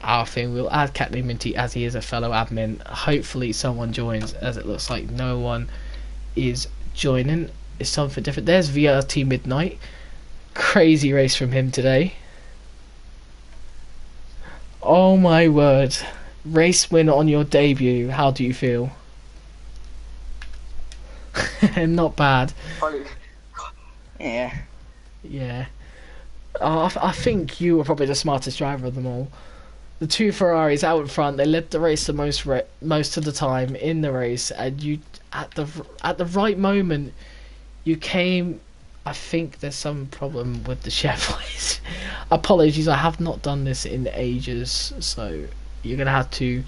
S1: our thing. We'll add Catname Minty as he is a fellow admin. Hopefully someone joins, as it looks like no one is joining. It's something different. There's VRT Midnight. Crazy race from him today. Oh my word. Race win on your debut. How do you feel? Not bad.
S2: Yeah.
S1: Yeah. I think you were probably the smartest driver of them all. The two Ferraris out in front, they led the race the most of the time in the race, and you at the right moment you came. I think there's some problem with the Chevrolets. Apologies, I have not done this in ages, so you're gonna have to.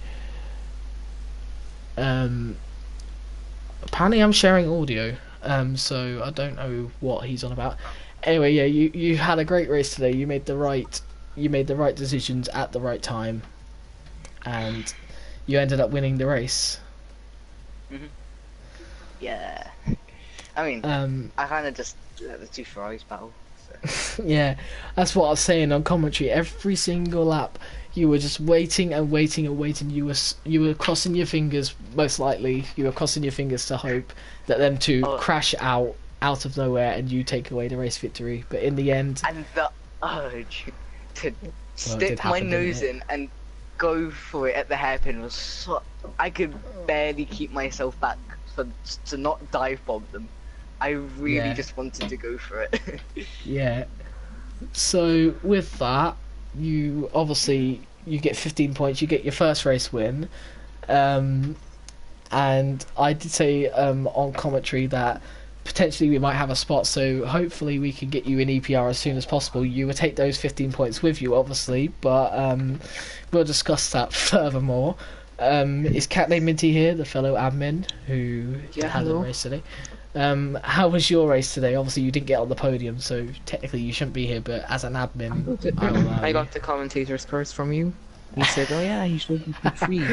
S1: Apparently, I'm sharing audio, so I don't know what he's on about. Anyway, yeah, you had a great race today. You made the right decisions at the right time, and you ended up winning the race.
S2: Mm-hmm. Yeah. I mean, I kind of just let the two Ferraris battle. So.
S1: Yeah, that's what I was saying on commentary. Every single lap, you were just waiting and waiting and waiting. You were crossing your fingers. Most likely, you were crossing your fingers to hope that them two crash out of nowhere and you take away the race victory. But in the end,
S2: and the urge to stick my nose in and go for it at the hairpin was so. I could barely keep myself back to not dive bomb them. I really just wanted to go for it.
S1: Yeah. So with that, you get 15 points. You get your first race win. And I did say on commentary that potentially we might have a spot. So hopefully we can get you in EPR as soon as possible. You will take those 15 points with you, obviously, but we'll discuss that furthermore. Is Cat named Minty here, the fellow admin who had a
S3: hello.
S1: race today? How was your race today? Obviously, you didn't get on the podium, so technically you shouldn't be here. But as an admin, I'll allow
S3: I got
S1: you.
S3: the commentator's curse from you. He said, "Oh yeah, you should be free."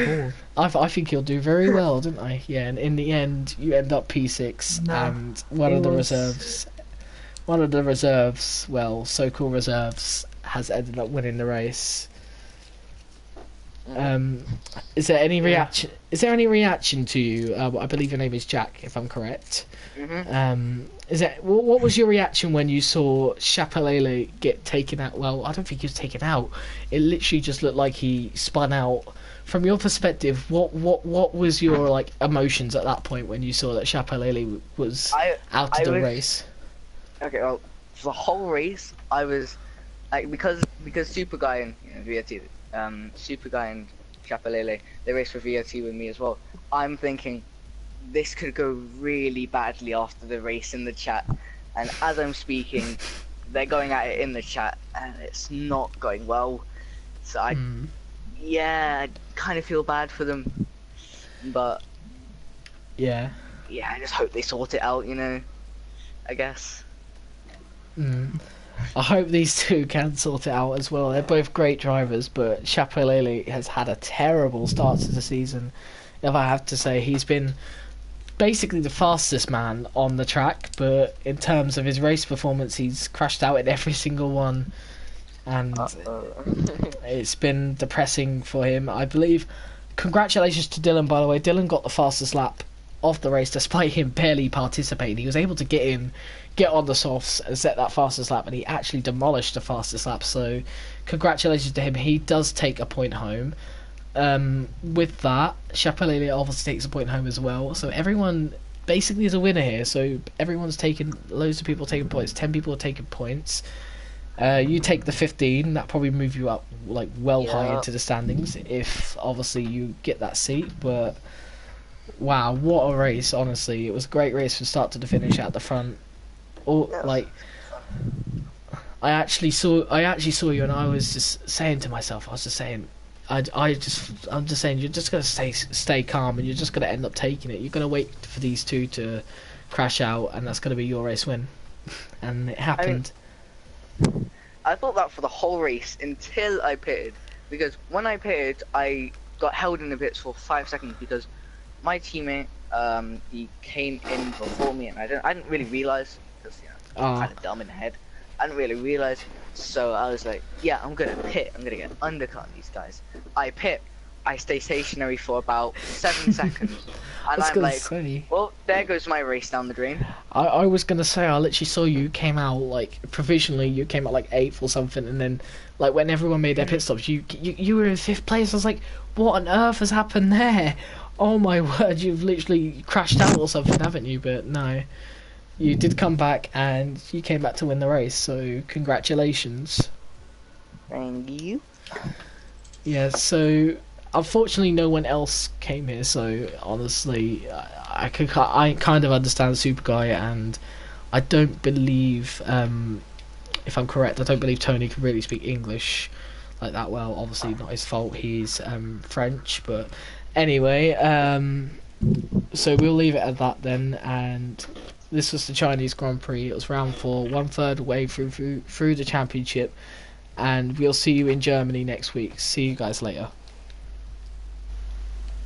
S3: Oh.
S1: I think you'll do very well, didn't I? Yeah, and in the end, you end up P6,
S3: No,
S1: and one of the reserves, well, so-called reserves, has ended up winning the race. Is there any reaction? Is there any reaction to you? I believe your name is Jack, if I'm correct. Is that what was your reaction when you saw Chapelele get taken out? Well, I don't think he was taken out. It literally just looked like he spun out. From your perspective, what was your like emotions at that point when you saw that Chapelele was out of the race?
S2: Okay, well, for the whole race, I was like because Super Guy and VRT, Super Guy and Chapelele, they raced for VRT with me as well. I'm thinking this could go really badly after the race in the chat, and as I'm speaking, they're going at it in the chat, and it's not going well. So I kind of feel bad for them, but
S1: yeah,
S2: I just hope they sort it out. I guess.
S1: I hope these two can sort it out as well. They're both great drivers, but Chapelele has had a terrible start to the season. If I have to say, he's been basically the fastest man on the track, but in terms of his race performance, he's crashed out in every single one, and it's been depressing for him. I believe. Congratulations to Dylan, by the way. Dylan got the fastest lap of the race, despite him barely participating. He was able to get on the softs and set that fastest lap, and he actually demolished the fastest lap. So, congratulations to him. He does take a point home. With that, Chapelele obviously takes a point home as well. So everyone basically is a winner here. So everyone's taken, loads of people taking points. 10 people are taking points. You take the 15. That probably move you up like high into the standings if obviously you get that seat. But wow, what a race! Honestly, it was a great race from start to the finish at the front. Like I actually saw you, and I was just saying to myself, I'm just saying, you're just gonna stay calm, and you're just gonna end up taking it. You're gonna wait for these two to crash out, and that's gonna be your race win. And it happened.
S2: I thought that for the whole race until I pitted, because when I pitted, I got held in the pits for 5 seconds because my teammate he came in before me, and I didn't really realize because I'm kind of dumb in the head. I didn't really realize, so I was like, yeah, I'm gonna pit. I'm gonna get undercut these guys. I pit. I stay stationary for about 7 seconds, and I'm like, well, there goes my race down the drain.
S1: I was gonna say, I literally saw you came out like provisionally. You came out like 8th or something, and then like when everyone made their pit stops, you were in 5th place. I was like, what on earth has happened there? Oh my word, you've literally crashed out or something, haven't you? But no. You did come back, and you came back to win the race, so congratulations.
S2: Thank you.
S1: Yeah, so unfortunately no one else came here, so honestly, I kind of understand Super Guy, and I don't believe, if I'm correct, I don't believe Tony can really speak English like that well. Obviously not his fault, he's French, but anyway, so we'll leave it at that then, and this was the Chinese Grand Prix. It was round 4, 1/3 way through the championship, and we'll see you in Germany next week. See you guys later.